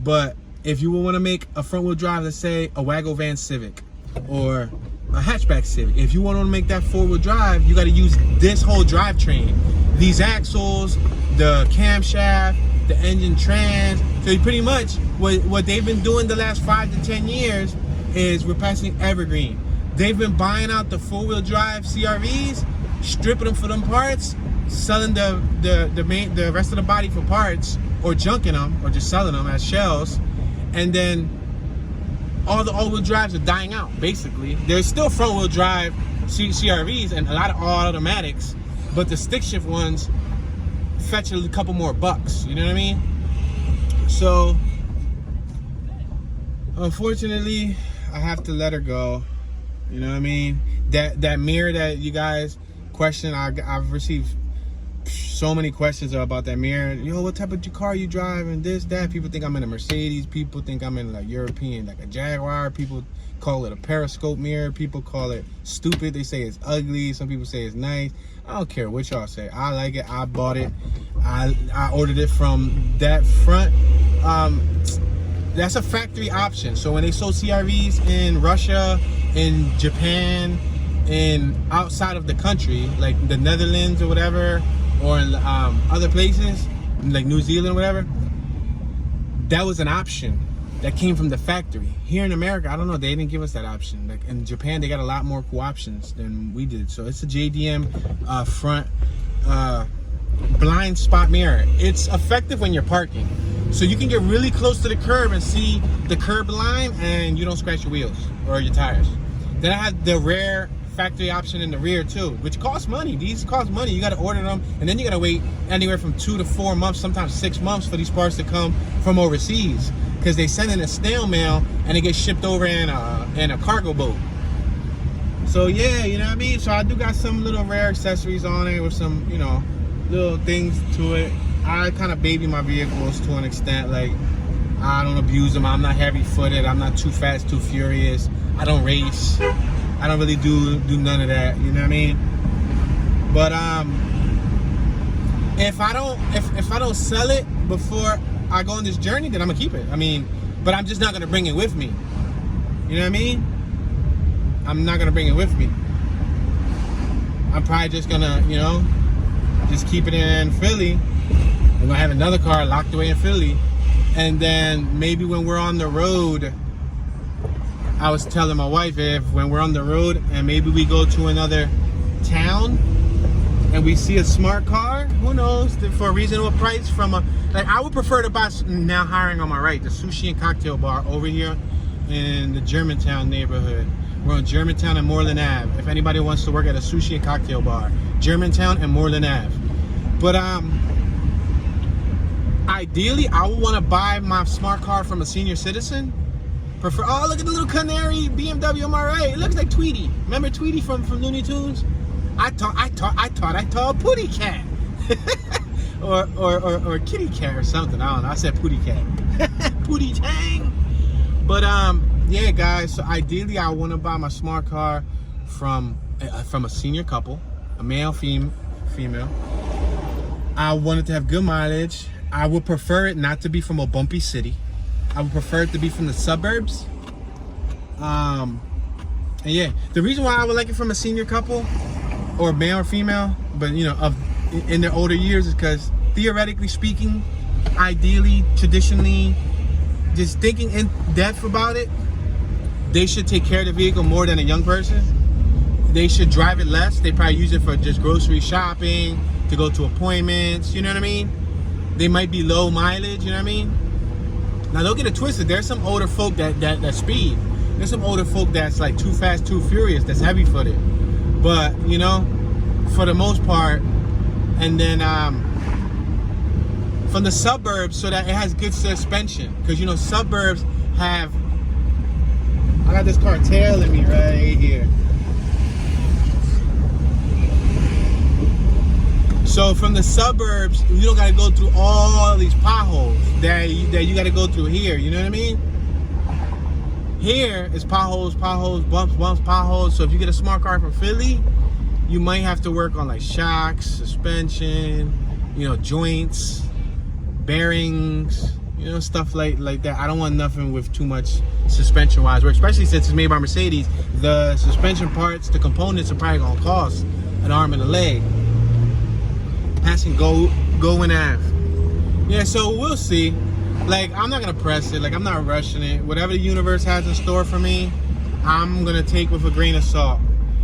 But if you want to make a front-wheel drive, let's say a Wago Van Civic or a hatchback Civic, if you want to make that four-wheel drive, you got to use this whole drivetrain. These axles, the camshaft, the engine trans. So you pretty much, what they've been doing the last 5 to 10 years is we're passing evergreen. They've been buying out the four-wheel drive CRVs, stripping them for them parts, selling the rest of the body for parts, or junking them, or just selling them as shells. And then all the all-wheel drives are dying out, basically. There's still front-wheel drive CRVs and a lot of automatics, but the stick shift ones fetch a couple more bucks, you know what I mean? So unfortunately, I have to let her go, you know what I mean? That mirror that you guys question, I've received so many questions about that mirror. Yo, what type of car you drive and this, that? People think I'm in a Mercedes. People think I'm in like European, like a Jaguar. People call it a periscope mirror. People call it stupid. They say it's ugly. Some people say it's nice. I don't care what y'all say. I like it. I bought it. I ordered it from that front. That's a factory option. So when they sold CRVs in Russia, in Japan, in outside of the country, like the Netherlands or whatever, or in other places, like New Zealand or whatever, that was an option that came from the factory. Here in America, I don't know, they didn't give us that option. Like in Japan, they got a lot more cool options than we did. So it's a JDM front blind spot mirror. It's effective when you're parking. So you can get really close to the curb and see the curb line and you don't scratch your wheels or your tires. Then I had the rare factory option in the rear too, which costs money. These cost money. You got to order them, and then you got to wait anywhere from 2 to 4 months, sometimes 6 months for these parts to come from overseas, because they send in a snail mail and it gets shipped over in a cargo boat. So yeah, you know what I mean? So I do got some little rare accessories on it with some, you know, little things to it. I kind of baby my vehicles to an extent. Like, I don't abuse them. I'm not heavy footed. I'm not too fast, too furious. I don't race. I don't really do none of that, you know what I mean? But if I don't sell it before I go on this journey, then I'm gonna keep it. I mean, but I'm just not gonna bring it with me. You know what I mean? I'm not gonna bring it with me. I'm probably just gonna, you know, just keep it in Philly. I'm gonna have another car locked away in Philly, and then maybe when we're on the road, I was telling my wife, if when we're on the road and maybe we go to another town and we see a smart car, who knows, for a reasonable price from a, like, I would prefer to buy, now hiring on my right, the sushi and cocktail bar over here in the Germantown neighborhood. We're on Germantown and Moreland Ave. If anybody wants to work at a sushi and cocktail bar, Germantown and Moreland Ave. But ideally, I would want to buy my smart car from a senior citizen. Oh, look at the little canary BMW on my right. It looks like Tweety. Remember Tweety from Looney Tunes? I thought I saw a putty cat. or kitty cat or something. I don't know. I said putty cat. Putty tang. But yeah, guys. So ideally, I want to buy my smart car from a senior couple, a male, female. I want it to have good mileage. I would prefer it not to be from a bumpy city. I would prefer it to be from the suburbs. And yeah, the reason why I would like it from a senior couple, or male or female, but you know, in their older years, is because theoretically speaking, ideally, traditionally, just thinking in depth about it, they should take care of the vehicle more than a young person. They should drive it less. They probably use it for just grocery shopping, to go to appointments, you know what I mean? they might be low mileage, you know what I mean? Now don't get it twisted, there's some older folk that speed. There's some older folk that's like too fast, too furious, that's heavy footed. But, you know, for the most part, and then from the suburbs, so that it has good suspension. Because, you know, suburbs have, I got this car tailing me right here. So from the suburbs, you don't got to go through all these potholes that you got to go through here. You know what I mean? Here is potholes, bumps, potholes. So if you get a smart car from Philly, you might have to work on like shocks, suspension, you know, joints, bearings, you know, stuff like that. I don't want nothing with too much suspension wise, or especially since it's made by Mercedes, the suspension parts, the components are probably gonna cost an arm and a leg. Passing going Ave. Yeah, so we'll see. Like, I'm not gonna press it, like I'm not rushing it. Whatever the universe has in store for me, I'm gonna take with a grain of salt.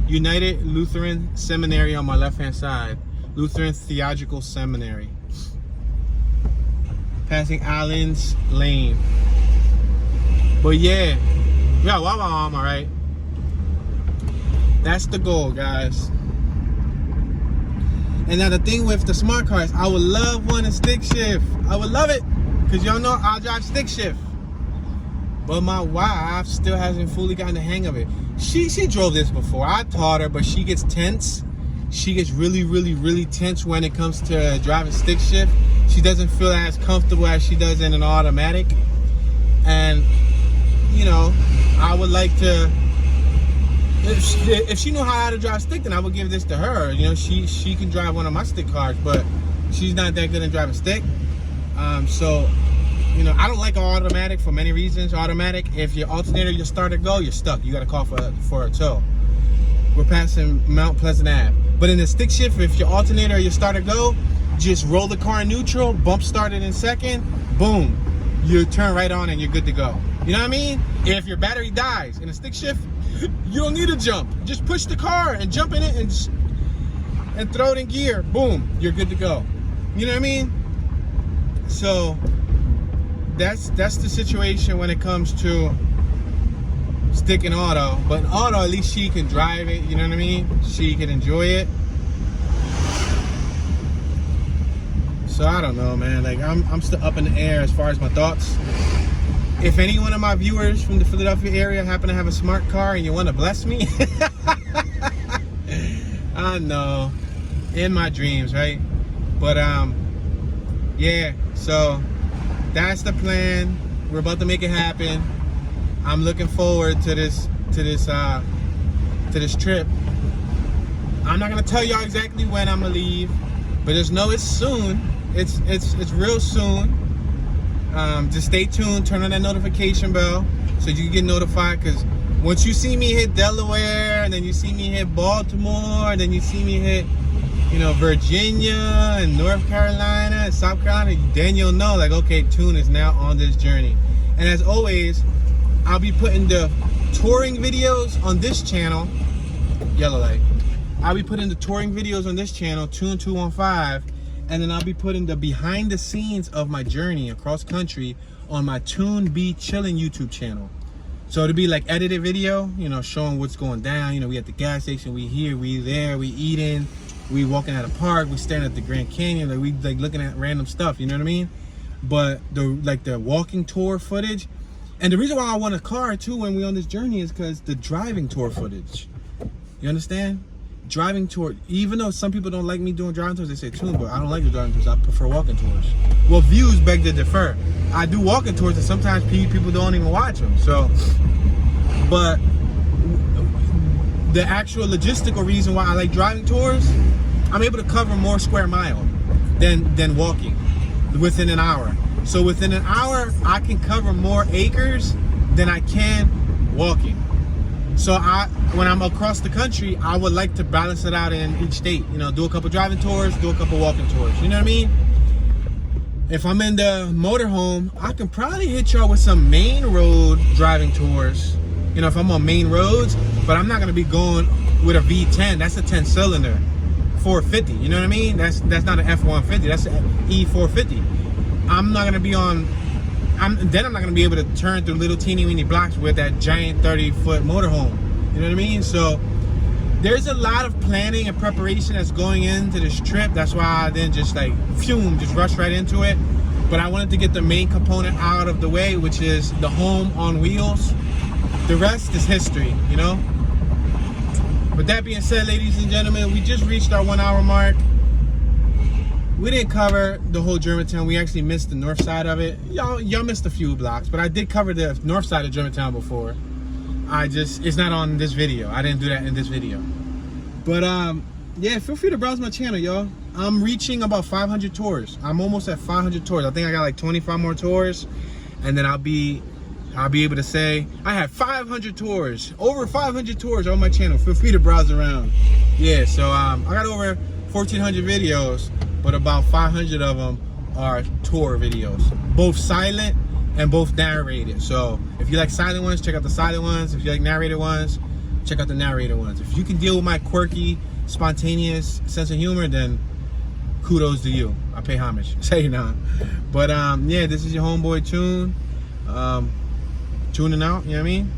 United Lutheran Seminary on my left hand side, Lutheran Theological Seminary. Passing Allen's Lane. But yeah, I'm alright. That's the goal, guys. And now the thing with the smart cars, I would love one in stick shift. I would love it, because y'all know I drive stick shift. But my wife still hasn't fully gotten the hang of it. She drove this before. I taught her, but she gets tense. She gets really tense when it comes to driving stick shift. She doesn't feel as comfortable as she does in an automatic. And, you know, I would like to, if she knew how to drive stick, then I would give this to her. You know, she can drive one of my stick cars, but she's not that good at driving stick. So, you know, I don't like automatic for many reasons. Automatic, if your alternator, your starter go, you're stuck. You got to call for a tow. We're passing Mount Pleasant Ave. But in the stick shift, if your alternator or your starter go, just roll the car in neutral, bump start it in second, boom, you turn right on and you're good to go. You know what I mean? If your battery dies in a stick shift, you don't need to jump. Just push the car and jump in it and throw it in gear. Boom, you're good to go. You know what I mean? So that's the situation when it comes to stick and auto. But in auto, at least she can drive it. You know what I mean? She can enjoy it. So I don't know, man. Like I'm still up in the air as far as my thoughts. If any one of my viewers from the Philadelphia area happen to have a smart car and you want to bless me, I know, in my dreams, right? But yeah. So that's the plan. We're about to make it happen. I'm looking forward to this trip. I'm not gonna tell y'all exactly when I'm gonna leave, but just know it's soon. It's real soon. Just stay tuned, turn on that notification bell so you can get notified, because once you see me hit Delaware, and then you see me hit Baltimore, and then you see me hit, you know, Virginia and North Carolina and South Carolina, then you'll know, like, okay, Tune is now on this journey. And as always, I'll be putting the touring videos on this channel, yellow light. I'll be putting the touring videos on this channel, Tune 215, and then I'll be putting the behind the scenes of my journey across country on my Tune Be Chillin' YouTube channel. So it'll be like edited video, you know, showing what's going down. You know, we at the gas station, we here, we there, we eating, we walking at a park, we staring at the Grand Canyon, like we like looking at random stuff, you know what I mean? But the walking tour footage, and the reason why I want a car too when we on this journey is because the driving tour footage. You understand? Driving tour, even though some people don't like me doing driving tours, they say Tune, but I don't like the driving tours. I prefer walking tours. Well, views beg to differ. I do walking tours, and sometimes people don't even watch them. So, but the actual logistical reason why I like driving tours, I'm able to cover more square mile than walking within an hour. So within an hour, I can cover more acres than I can walking. So when I'm across the country, I would like to balance it out in each state. You know, do a couple driving tours, do a couple walking tours. You know what I mean? If I'm in the motorhome, I can probably hit y'all with some main road driving tours. You know, if I'm on main roads, but I'm not gonna be going with a V10. That's a 10-cylinder, 450. You know what I mean? That's not an F-150. That's an E450. I'm not gonna be on. I'm not gonna be able to turn through little teeny weeny blocks with that giant 30-foot motorhome. You know what I mean? So there's a lot of planning and preparation that's going into this trip. That's why I didn't just like just rush right into it. But I wanted to get the main component out of the way, which is the home on wheels. The rest is history, you know? With that being said, ladies and gentlemen, we just reached our 1 hour mark. We didn't cover the whole Germantown. We actually missed the north side of it. Y'all missed a few blocks, but I did cover the north side of Germantown before. It's not on this video. I didn't do that in this video. But yeah, feel free to browse my channel, y'all. I'm reaching about 500 tours. I'm almost at 500 tours. I think I got like 25 more tours, and then I'll be able to say I had 500 tours, over 500 tours on my channel. Feel free to browse around. Yeah, so I got over 1,400 videos, but about 500 of them are tour videos, both silent and both narrated. So if you like silent ones, check out the silent ones. If you like narrated ones, check out the narrated ones. If you can deal with my quirky, spontaneous sense of humor, then kudos to you. I pay homage. Say no. But yeah, this is your homeboy Tune. Tuning out, you know what I mean?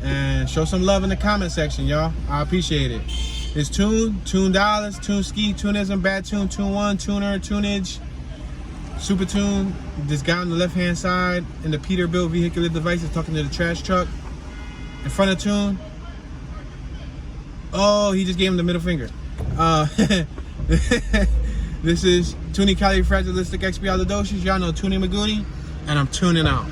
And show some love in the comment section, y'all. I appreciate it. It's Tune, Tune Dollars, Tune Ski, Tunism, Bad Tune, Tune One, Tuner, Tunage, Super Tune. This guy on the left hand side in the Peterbilt vehicular device is talking to the trash truck in front of Tune. Oh, he just gave him the middle finger. This is Tuning Cali Fragilistic XP Alidocious. Y'all know Tuning Magoonie, and I'm tuning out.